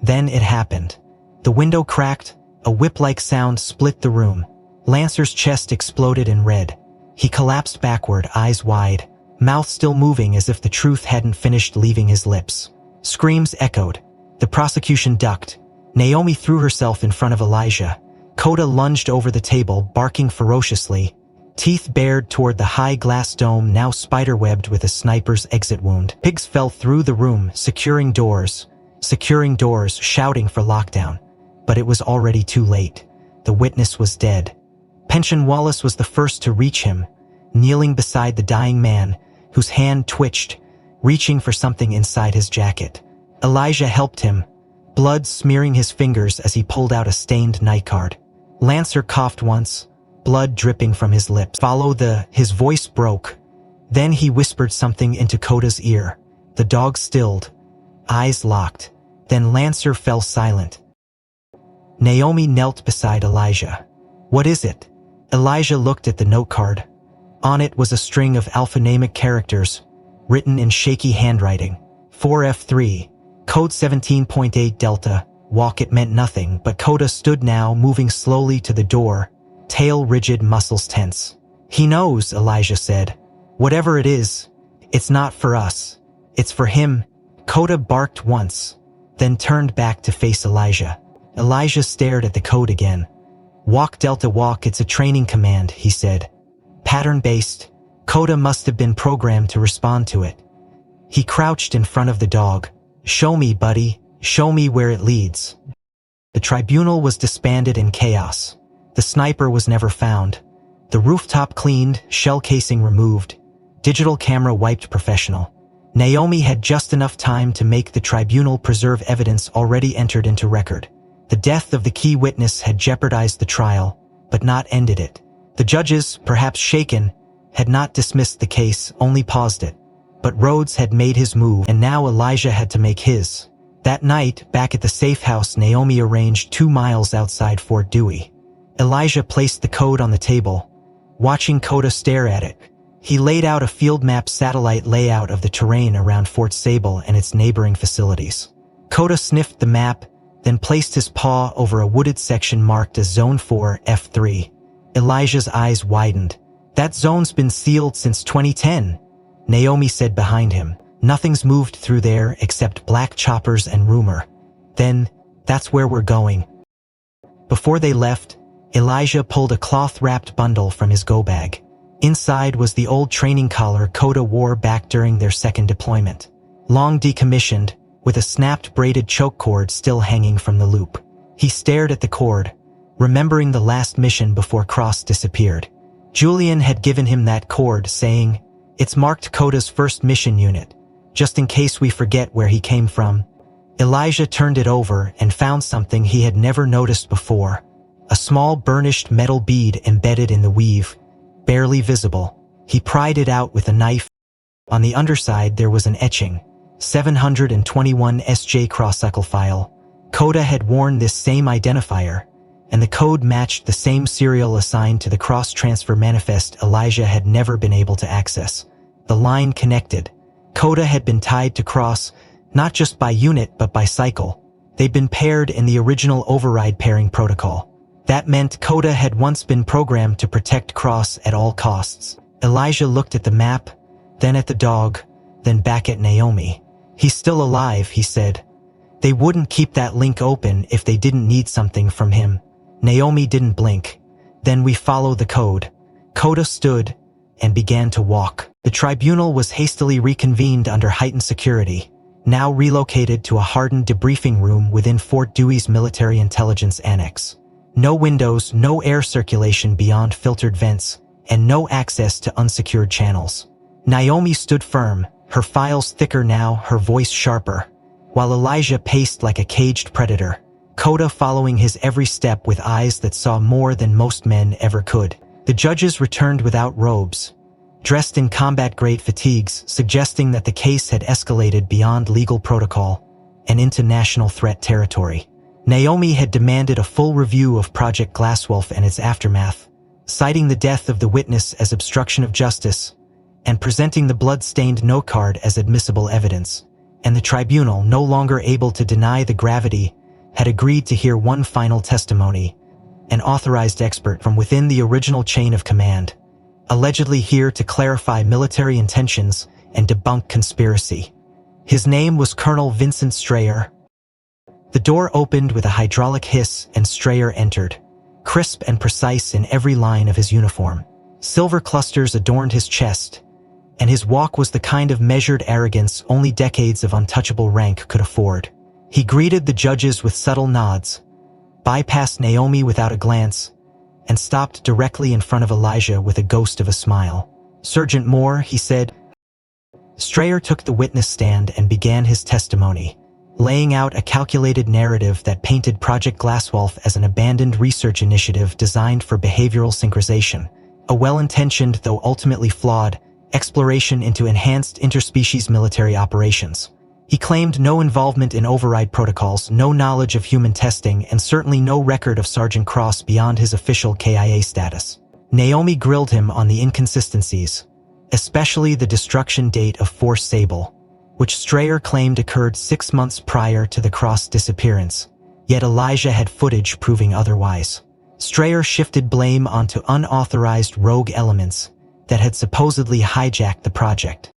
Then it happened. The window cracked. A whip-like sound split the room. Lancer's chest exploded in red. He collapsed backward, eyes wide, mouth still moving as if the truth hadn't finished leaving his lips. Screams echoed. The prosecution ducked. Naomi threw herself in front of Elijah. Kota lunged over the table, barking ferociously. teeth bared toward the high glass dome now spiderwebbed with a sniper's exit wound. Pigs fell through the room, securing doors, shouting for lockdown. But it was already too late. The witness was dead. Pension Wallace was the first to reach him, kneeling beside the dying man, whose hand twitched, reaching for something inside his jacket. Elijah helped him, blood smearing his fingers as he pulled out a stained night card. Lancer coughed once, blood dripping from his lips. His voice broke. Then he whispered something into Coda's ear. The dog stilled, eyes locked. Then Lancer fell silent. Naomi knelt beside Elijah. "What is it?" Elijah looked at the note card. On it was a string of alphanamic characters, written in shaky handwriting. 4F3, code 17.8 Delta, walk. It meant nothing, but Coda stood now, moving slowly to the door, tail rigid, muscles tense. "He knows," Elijah said. "Whatever it is, it's not for us. It's for him." Coda barked once, then turned back to face Elijah. Elijah stared at the code again. "Walk Delta walk, it's a training command," he said. "Pattern-based. Coda must have been programmed to respond to it." He crouched in front of the dog. "Show me, buddy. Show me where it leads." The tribunal was disbanded in chaos. The sniper was never found. The rooftop cleaned, shell casing removed. Digital camera wiped professional. Naomi had just enough time to make the tribunal preserve evidence already entered into record. The death of the key witness had jeopardized the trial, but not ended it. The judges, perhaps shaken, had not dismissed the case, only paused it. But Rhodes had made his move, and now Elijah had to make his. That night, back at the safe house Naomi arranged 2 miles outside Fort Dewey, Elijah placed the code on the table, watching Coda stare at it. He laid out a field map satellite layout of the terrain around Fort Sable and its neighboring facilities. Coda sniffed the map, then placed his paw over a wooded section marked as Zone 4, F3. Elijah's eyes widened. "That zone's been sealed since 2010, Naomi said behind him. "Nothing's moved through there except black choppers and rumor." "Then, that's where we're going." Before they left, Elijah pulled a cloth-wrapped bundle from his go-bag. Inside was the old training collar Coda wore back during their second deployment. Long decommissioned, with a snapped braided choke cord still hanging from the loop. He stared at the cord, remembering the last mission before Cross disappeared. Julian had given him that cord, saying, "It's marked Coda's first mission unit, just in case we forget where he came from." Elijah turned it over and found something he had never noticed before. A small burnished metal bead embedded in the weave, barely visible. He pried it out with a knife. On the underside there was an etching, 721 SJ cross-cycle file. Coda had worn this same identifier, and the code matched the same serial assigned to the cross-transfer manifest Elijah had never been able to access. The line connected. Coda had been tied to Cross, not just by unit but by cycle. They'd been paired in the original override pairing protocol. That meant Coda had once been programmed to protect Cross at all costs. Elijah looked at the map, then at the dog, then back at Naomi. "He's still alive," he said. "They wouldn't keep that link open if they didn't need something from him." Naomi didn't blink. "Then we follow the code." Coda stood and began to walk. The tribunal was hastily reconvened under heightened security, now relocated to a hardened debriefing room within Fort Dewey's military intelligence annex. No windows, no air circulation beyond filtered vents, and no access to unsecured channels. Naomi stood firm, her files thicker now, her voice sharper, while Elijah paced like a caged predator, Coda following his every step with eyes that saw more than most men ever could. The judges returned without robes, dressed in combat-grade fatigues, suggesting that the case had escalated beyond legal protocol and into national threat territory. Naomi had demanded a full review of Project Glasswolf and its aftermath, citing the death of the witness as obstruction of justice and presenting the blood-stained note card as admissible evidence. And the tribunal, no longer able to deny the gravity, had agreed to hear one final testimony, an authorized expert from within the original chain of command, allegedly here to clarify military intentions and debunk conspiracy. His name was Colonel Vincent Strayer. The door opened with a hydraulic hiss and Strayer entered, crisp and precise in every line of his uniform. Silver clusters adorned his chest, and his walk was the kind of measured arrogance only decades of untouchable rank could afford. He greeted the judges with subtle nods, bypassed Naomi without a glance, and stopped directly in front of Elijah with a ghost of a smile. "Sergeant Moore," he said. Strayer took the witness stand and began his testimony, laying out a calculated narrative that painted Project Glasswolf as an abandoned research initiative designed for behavioral synchronization, a well-intentioned, though ultimately flawed, exploration into enhanced interspecies military operations. He claimed no involvement in override protocols, no knowledge of human testing, and certainly no record of Sergeant Cross beyond his official KIA status. Naomi grilled him on the inconsistencies, especially the destruction date of Force Sable, which Strayer claimed occurred 6 months prior to the Cross disappearance, yet Elijah had footage proving otherwise. Strayer shifted blame onto unauthorized rogue elements that had supposedly hijacked the project.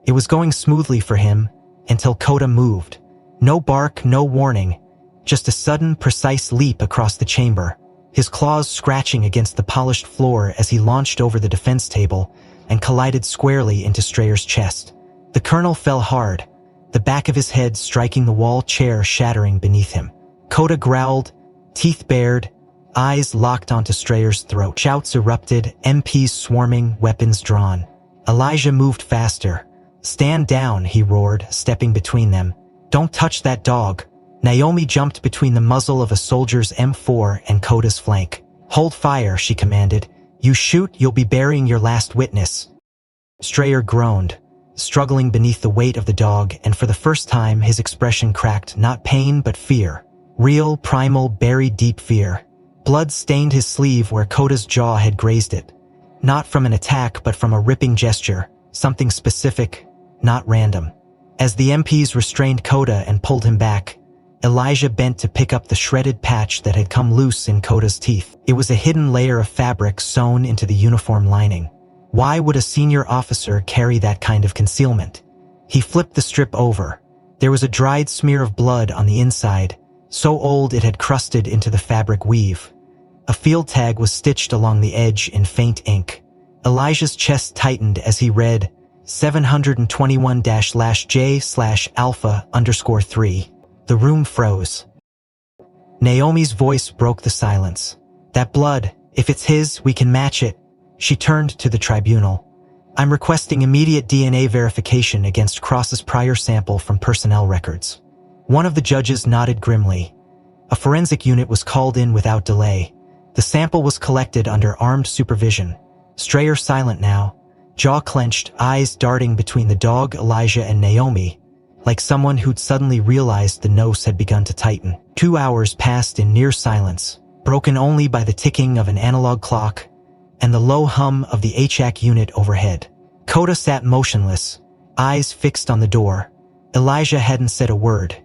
It was going smoothly for him until Kota moved. No bark, no warning, just a sudden, precise leap across the chamber, his claws scratching against the polished floor as he launched over the defense table and collided squarely into Strayer's chest. The colonel fell hard, the back of his head striking the wall chair shattering beneath him. Kota growled, teeth bared, eyes locked onto Strayer's throat. Shouts erupted, MPs swarming, weapons drawn. Elijah moved faster. "Stand down," he roared, stepping between them. "Don't touch that dog." Naomi jumped between the muzzle of a soldier's M4 and Kota's flank. "Hold fire," she commanded. "You shoot, you'll be burying your last witness." Strayer groaned, struggling beneath the weight of the dog, and for the first time his expression cracked, not pain but fear. Real, primal, buried deep fear. Blood stained his sleeve where Kota's jaw had grazed it. Not from an attack but from a ripping gesture, something specific, not random. As the MPs restrained Kota and pulled him back, Elijah bent to pick up the shredded patch that had come loose in Kota's teeth. It was a hidden layer of fabric sewn into the uniform lining. Why would a senior officer carry that kind of concealment? He flipped the strip over. There was a dried smear of blood on the inside, so old it had crusted into the fabric weave. A field tag was stitched along the edge in faint ink. Elijah's chest tightened as he read 721-J/Alpha_3. The room froze. Naomi's voice broke the silence. "That blood, if it's his, we can match it." She turned to the tribunal. "I'm requesting immediate DNA verification against Cross's prior sample from personnel records." One of the judges nodded grimly. A forensic unit was called in without delay. The sample was collected under armed supervision. Strayer silent now, jaw clenched, eyes darting between the dog, Elijah, and Naomi, like someone who'd suddenly realized the noose had begun to tighten. 2 hours passed in near silence, broken only by the ticking of an analog clock and the low hum of the HVAC unit overhead. Kota sat motionless, eyes fixed on the door. Elijah hadn't said a word,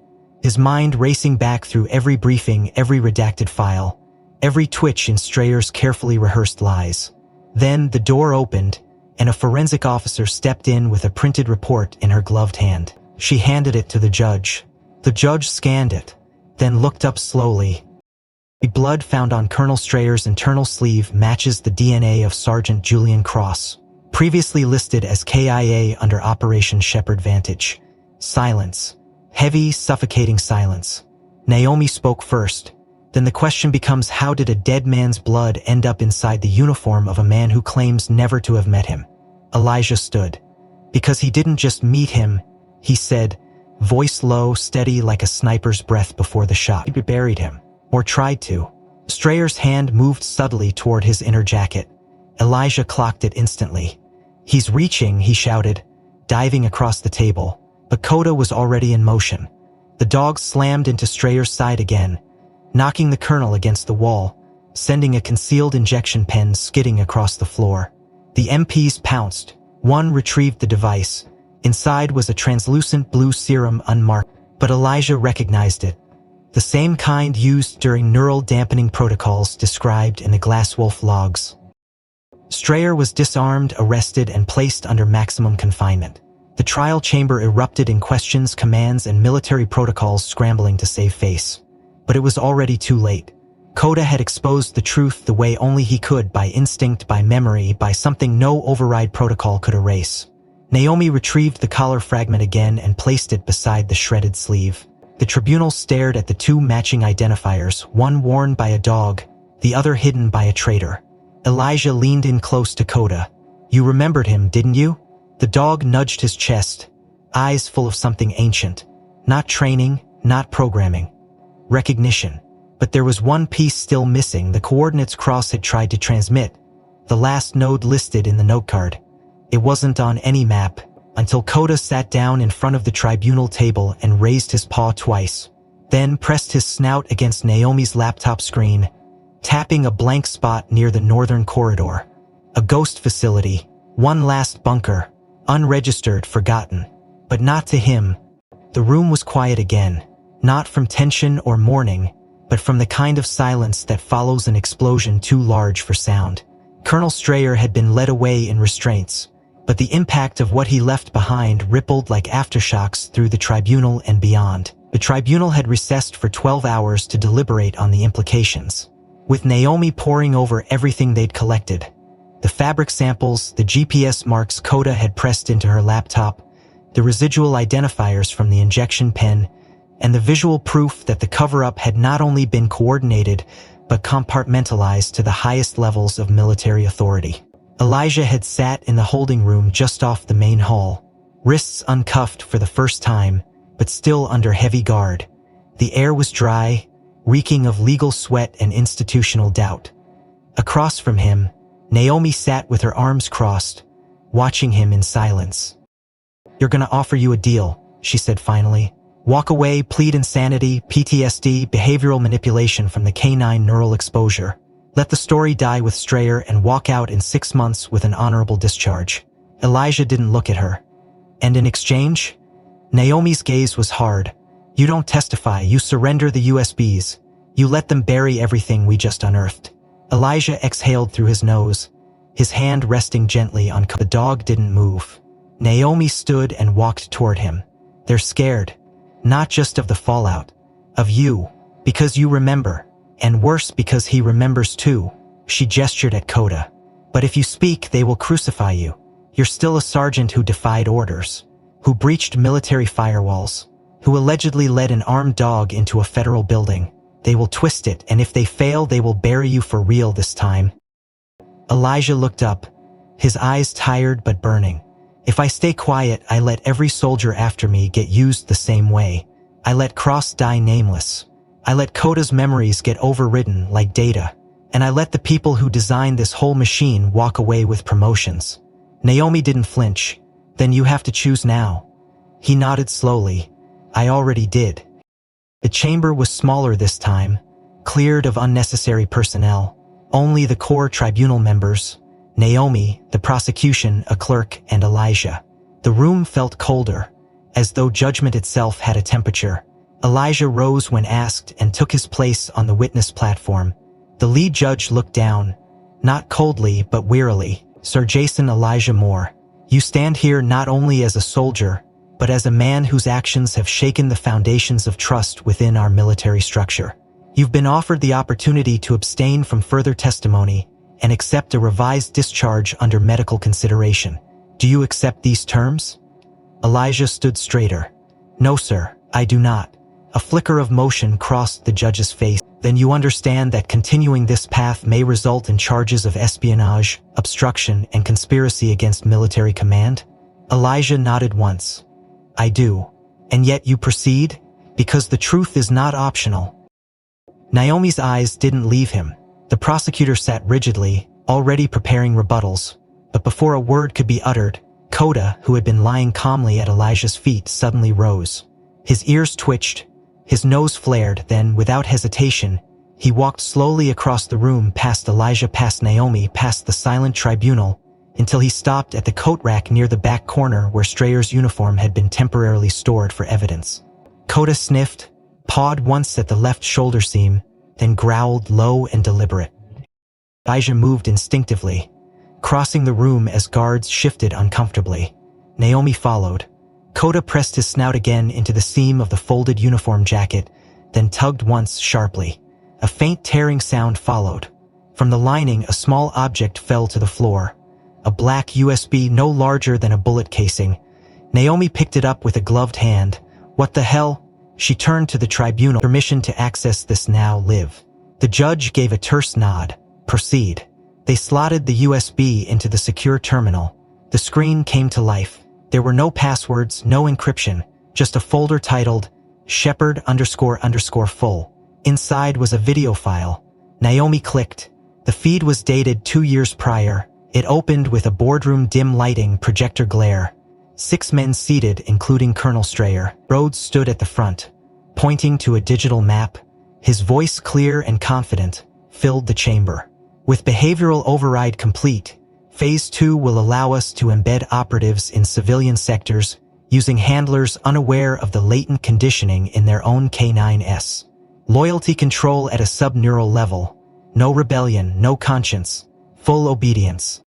his mind racing back through every briefing, every redacted file, every twitch in Strayer's carefully rehearsed lies. Then the door opened, and a forensic officer stepped in with a printed report in her gloved hand. She handed it to the judge. The judge scanned it, then looked up slowly. The blood found on Colonel Strayer's internal sleeve matches the DNA of Sergeant Julian Cross, previously listed as KIA under Operation Shepherd Vantage. Silence. Heavy, suffocating silence. Naomi spoke first. Then the question becomes, how did a dead man's blood end up inside the uniform of a man who claims never to have met him? Elijah stood. Because he didn't just meet him, he said, voice low, steady like a sniper's breath before the shot. He buried him, or tried to. Strayer's hand moved subtly toward his inner jacket. Elijah clocked it instantly. "He's reaching," he shouted, diving across the table. But Kota was already in motion. The dog slammed into Strayer's side again, knocking the colonel against the wall, sending a concealed injection pen skidding across the floor. The MPs pounced. One retrieved the device. Inside was a translucent blue serum unmarked, but Elijah recognized it. The same kind used during neural dampening protocols described in the Glasswolf logs. Strayer was disarmed, arrested, and placed under maximum confinement. The trial chamber erupted in questions, commands, and military protocols scrambling to save face. But it was already too late. Kota had exposed the truth the way only he could, by instinct, by memory, by something no override protocol could erase. Naomi retrieved the collar fragment again and placed it beside the shredded sleeve. The tribunal stared at the two matching identifiers, one worn by a dog, the other hidden by a traitor. Elijah leaned in close to Kota. "You remembered him, didn't you?" The dog nudged his chest, eyes full of something ancient. Not training, not programming. Recognition. But there was one piece still missing, the coordinates Cross had tried to transmit. The last node listed in the note card. It wasn't on any map, until Kota sat down in front of the tribunal table and raised his paw twice. Then pressed his snout against Naomi's laptop screen, tapping a blank spot near the northern corridor. A ghost facility, one last bunker, unregistered, forgotten. But not to him. The room was quiet again, not from tension or mourning, but from the kind of silence that follows an explosion too large for sound. Colonel Strayer had been led away in restraints, but the impact of what he left behind rippled like aftershocks through the tribunal and beyond. The tribunal had recessed for 12 hours to deliberate on the implications, with Naomi poring over everything they'd collected. The fabric samples, the GPS marks Kota had pressed into her laptop, the residual identifiers from the injection pen, and the visual proof that the cover-up had not only been coordinated, but compartmentalized to the highest levels of military authority. Elijah had sat in the holding room just off the main hall, wrists uncuffed for the first time, but still under heavy guard. The air was dry, reeking of legal sweat and institutional doubt. Across from him, Naomi sat with her arms crossed, watching him in silence. "You're gonna offer you a deal," she said finally. "Walk away, plead insanity, PTSD, behavioral manipulation from the canine neural exposure. Let the story die with Strayer and walk out in 6 months with an honorable discharge." Elijah didn't look at her. "And in exchange?" Naomi's gaze was hard. "You don't testify, you surrender the USBs. You let them bury everything we just unearthed." Elijah exhaled through his nose, his hand resting gently on the dog didn't move. Naomi stood and walked toward him. "They're scared. Not just of the fallout. Of you. Because you remember. And worse, because he remembers too." She gestured at Kota. "But if you speak, they will crucify you. You're still a sergeant who defied orders. Who breached military firewalls. Who allegedly led an armed dog into a federal building. They will twist it, and if they fail, they will bury you for real this time." Elijah looked up, his eyes tired but burning. "If I stay quiet, I let every soldier after me get used the same way. I let Cross die nameless. I let Kota's memories get overridden like data. And I let the people who designed this whole machine walk away with promotions." Naomi didn't flinch. "Then you have to choose now." He nodded slowly. "I already did." The chamber was smaller this time, cleared of unnecessary personnel. Only the core tribunal members, Naomi, the prosecution, a clerk, and Elijah. The room felt colder, as though judgment itself had a temperature. Elijah rose when asked and took his place on the witness platform. The lead judge looked down, not coldly but wearily. "Sir Jason Elijah Moore, you stand here not only as a soldier, but as a man whose actions have shaken the foundations of trust within our military structure. You've been offered the opportunity to abstain from further testimony and accept a revised discharge under medical consideration. Do you accept these terms?" Elijah stood straighter. "No, sir, I do not." A flicker of motion crossed the judge's face. "Then you understand that continuing this path may result in charges of espionage, obstruction, and conspiracy against military command?" Elijah nodded once. "I do. And yet you proceed? Because the truth is not optional." Naomi's eyes didn't leave him. The prosecutor sat rigidly, already preparing rebuttals. But before a word could be uttered, Kota, who had been lying calmly at Elijah's feet, suddenly rose. His ears twitched, his nose flared, then, without hesitation, he walked slowly across the room, past Elijah, past Naomi, past the silent tribunal, until he stopped at the coat rack near the back corner where Strayer's uniform had been temporarily stored for evidence. Kota sniffed, pawed once at the left shoulder seam, then growled low and deliberate. Elijah moved instinctively, crossing the room as guards shifted uncomfortably. Naomi followed. Kota pressed his snout again into the seam of the folded uniform jacket, then tugged once sharply. A faint tearing sound followed. From the lining, a small object fell to the floor. A black USB no larger than a bullet casing. Naomi picked it up with a gloved hand. What the hell? She turned to the tribunal. Permission to access this now, Liv. The judge gave a terse nod. Proceed. They slotted the USB into the secure terminal. The screen came to life. There were no passwords, no encryption, just a folder titled Shepard__full. Inside was a video file. Naomi clicked. The feed was dated 2 years prior. It opened with a boardroom dim lighting, projector glare. 6 men seated, including Colonel Strayer. Rhodes stood at the front, pointing to a digital map. His voice, clear and confident, filled the chamber. With behavioral override complete, Phase 2 will allow us to embed operatives in civilian sectors, using handlers unaware of the latent conditioning in their own K9s. Loyalty control at a subneural level. No rebellion, no conscience. Full obedience.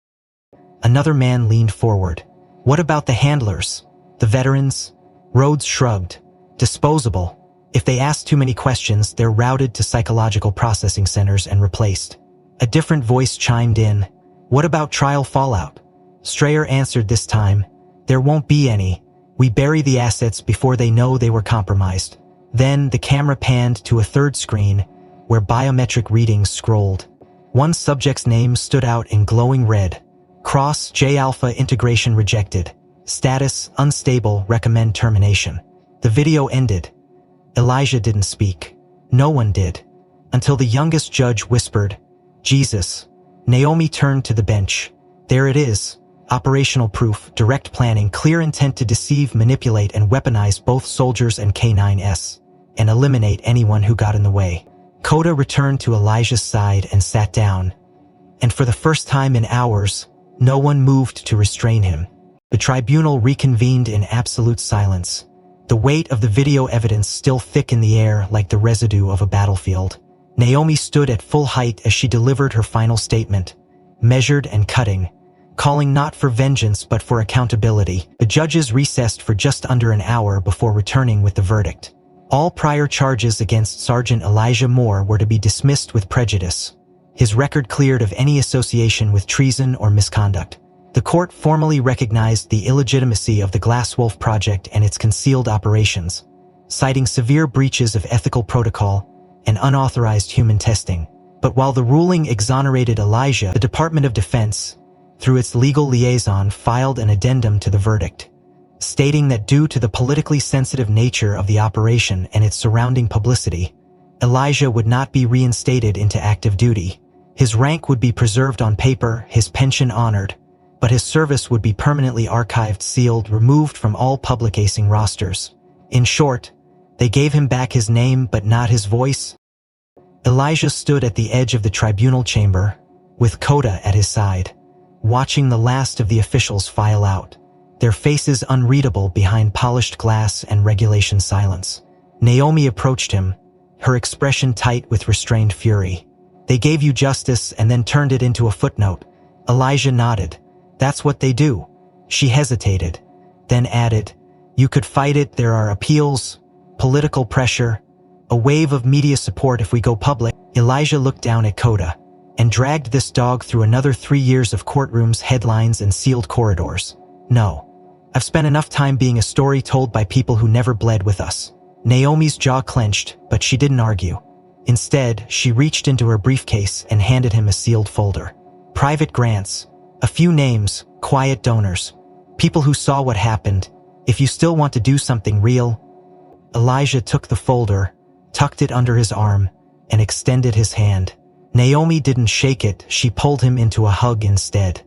Another man leaned forward. What about the handlers? The veterans? Rhodes shrugged. Disposable. If they ask too many questions, they're routed to psychological processing centers and replaced. A different voice chimed in. What about trial fallout? Strayer answered this time. There won't be any. We bury the assets before they know they were compromised. Then the camera panned to a third screen, where biometric readings scrolled. One subject's name stood out in glowing red. Cross J-Alpha integration rejected. Status unstable, recommend termination. The video ended. Elijah didn't speak. No one did. Until the youngest judge whispered, Jesus. Naomi turned to the bench. There it is. Operational proof, direct planning, clear intent to deceive, manipulate, and weaponize both soldiers and K9s, and eliminate anyone who got in the way. Coda returned to Elijah's side and sat down. And for the first time in hours, no one moved to restrain him. The tribunal reconvened in absolute silence. The weight of the video evidence still thick in the air like the residue of a battlefield. Naomi stood at full height as she delivered her final statement, measured and cutting, calling not for vengeance but for accountability. The judges recessed for just under an hour before returning with the verdict. All prior charges against Sergeant Elijah Moore were to be dismissed with prejudice. His record cleared of any association with treason or misconduct. The court formally recognized the illegitimacy of the Glass Wolf Project and its concealed operations, citing severe breaches of ethical protocol and unauthorized human testing. But while the ruling exonerated Elijah, the Department of Defense, through its legal liaison, filed an addendum to the verdict, stating that due to the politically sensitive nature of the operation and its surrounding publicity, Elijah would not be reinstated into active duty. His rank would be preserved on paper, his pension honored, but his service would be permanently archived, sealed, removed from all public-facing rosters. In short, they gave him back his name but not his voice. Elijah stood at the edge of the tribunal chamber, with Coda at his side, watching the last of the officials file out, their faces unreadable behind polished glass and regulation silence. Naomi approached him, her expression tight with restrained fury. They gave you justice and then turned it into a footnote. Elijah nodded. That's what they do. She hesitated, then added, you could fight it, there are appeals, political pressure, a wave of media support if we go public. Elijah looked down at Coda and dragged this dog through another 3 years of courtrooms, headlines, and sealed corridors. No. I've spent enough time being a story told by people who never bled with us. Naomi's jaw clenched, but she didn't argue. Instead, she reached into her briefcase and handed him a sealed folder. Private grants, a few names, quiet donors, people who saw what happened. If you still want to do something real. Elijah took the folder, tucked it under his arm, and extended his hand. Naomi didn't shake it, she pulled him into a hug instead.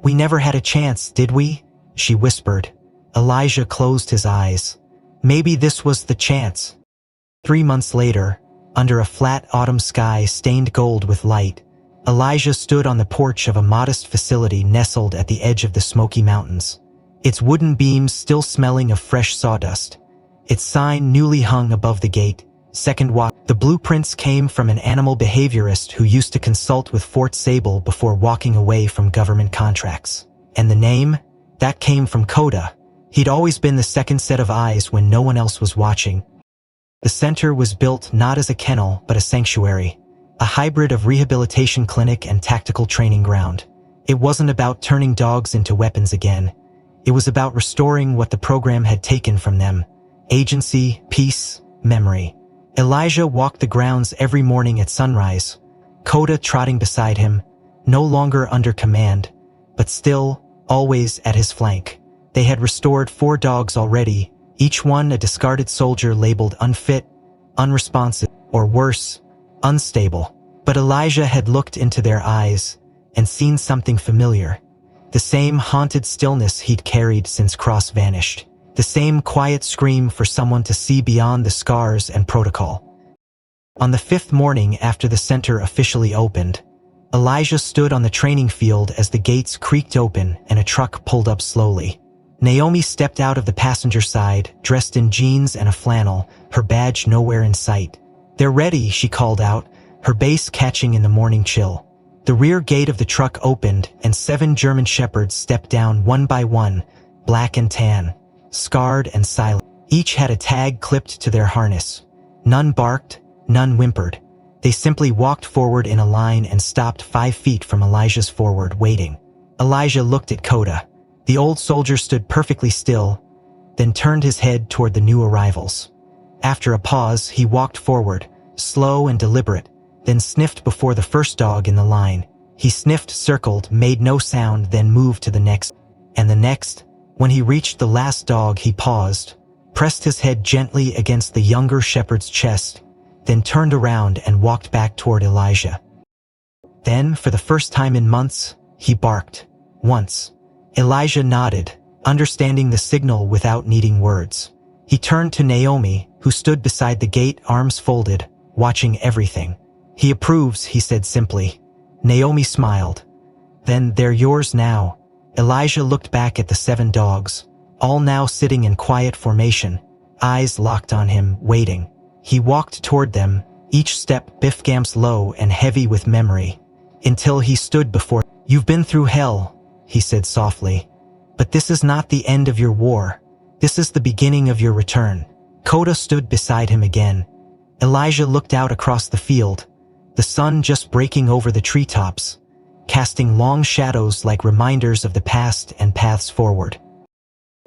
We never had a chance, did we? She whispered. Elijah closed his eyes. Maybe this was the chance. 3 months later, under a flat autumn sky stained gold with light, Elijah stood on the porch of a modest facility nestled at the edge of the Smoky Mountains, its wooden beams still smelling of fresh sawdust, its sign newly hung above the gate, Second Watch. The blueprints came from an animal behaviorist who used to consult with Fort Sable before walking away from government contracts. And the name? That came from Coda. He'd always been the second set of eyes when no one else was watching. The center was built not as a kennel but a sanctuary, a hybrid of rehabilitation clinic and tactical training ground. It wasn't about turning dogs into weapons again. It was about restoring what the program had taken from them: agency, peace, memory. Elijah walked the grounds every morning at sunrise, Coda trotting beside him, no longer under command, but still, always at his flank. They had restored 4 dogs already, each one a discarded soldier labeled unfit, unresponsive, or worse, unstable. But Elijah had looked into their eyes and seen something familiar. The same haunted stillness he'd carried since Cross vanished. The same quiet scream for someone to see beyond the scars and protocol. On the 5th morning after the center officially opened, Elijah stood on the training field as the gates creaked open and a truck pulled up slowly. Naomi stepped out of the passenger side, dressed in jeans and a flannel, her badge nowhere in sight. "They're ready," she called out, her bass catching in the morning chill. The rear gate of the truck opened and 7 German shepherds stepped down one by one, black and tan, scarred and silent. Each had a tag clipped to their harness. None barked, none whimpered. They simply walked forward in a line and stopped 5 feet from Elijah's forward, waiting. Elijah looked at Coda. The old soldier stood perfectly still, then turned his head toward the new arrivals. After a pause, he walked forward, slow and deliberate, then sniffed before the first dog in the line. He sniffed, circled, made no sound, then moved to the next, and the next. When he reached the last dog, he paused, pressed his head gently against the younger shepherd's chest, then turned around and walked back toward Elijah. Then, for the first time in months, he barked. Once. Elijah nodded, understanding the signal without needing words. He turned to Naomi, who stood beside the gate, arms folded, watching everything. "He approves," he said simply. Naomi smiled. "Then they're yours now." Elijah looked back at the 7 dogs, all now sitting in quiet formation, eyes locked on him, waiting. He walked toward them, each step Bifgam's low and heavy with memory, until he stood before. "You've been through hell," he said softly. "But this is not the end of your war. This is the beginning of your return." Coda stood beside him again. Elijah looked out across the field, the sun just breaking over the treetops, casting long shadows like reminders of the past and paths forward.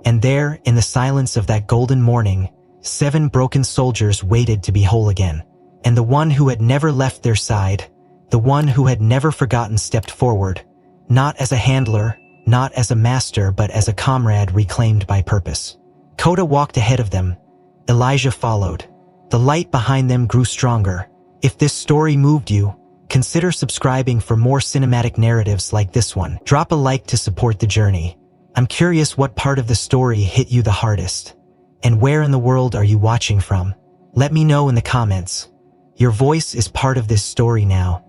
And there, in the silence of that golden morning, 7 broken soldiers waited to be whole again. And the one who had never left their side, the one who had never forgotten, stepped forward, not as a handler, not as a master, but as a comrade reclaimed by purpose. Coda walked ahead of them. Elijah followed. The light behind them grew stronger. If this story moved you, consider subscribing for more cinematic narratives like this one. Drop a like to support the journey. I'm curious what part of the story hit you the hardest. And where in the world are you watching from? Let me know in the comments. Your voice is part of this story now.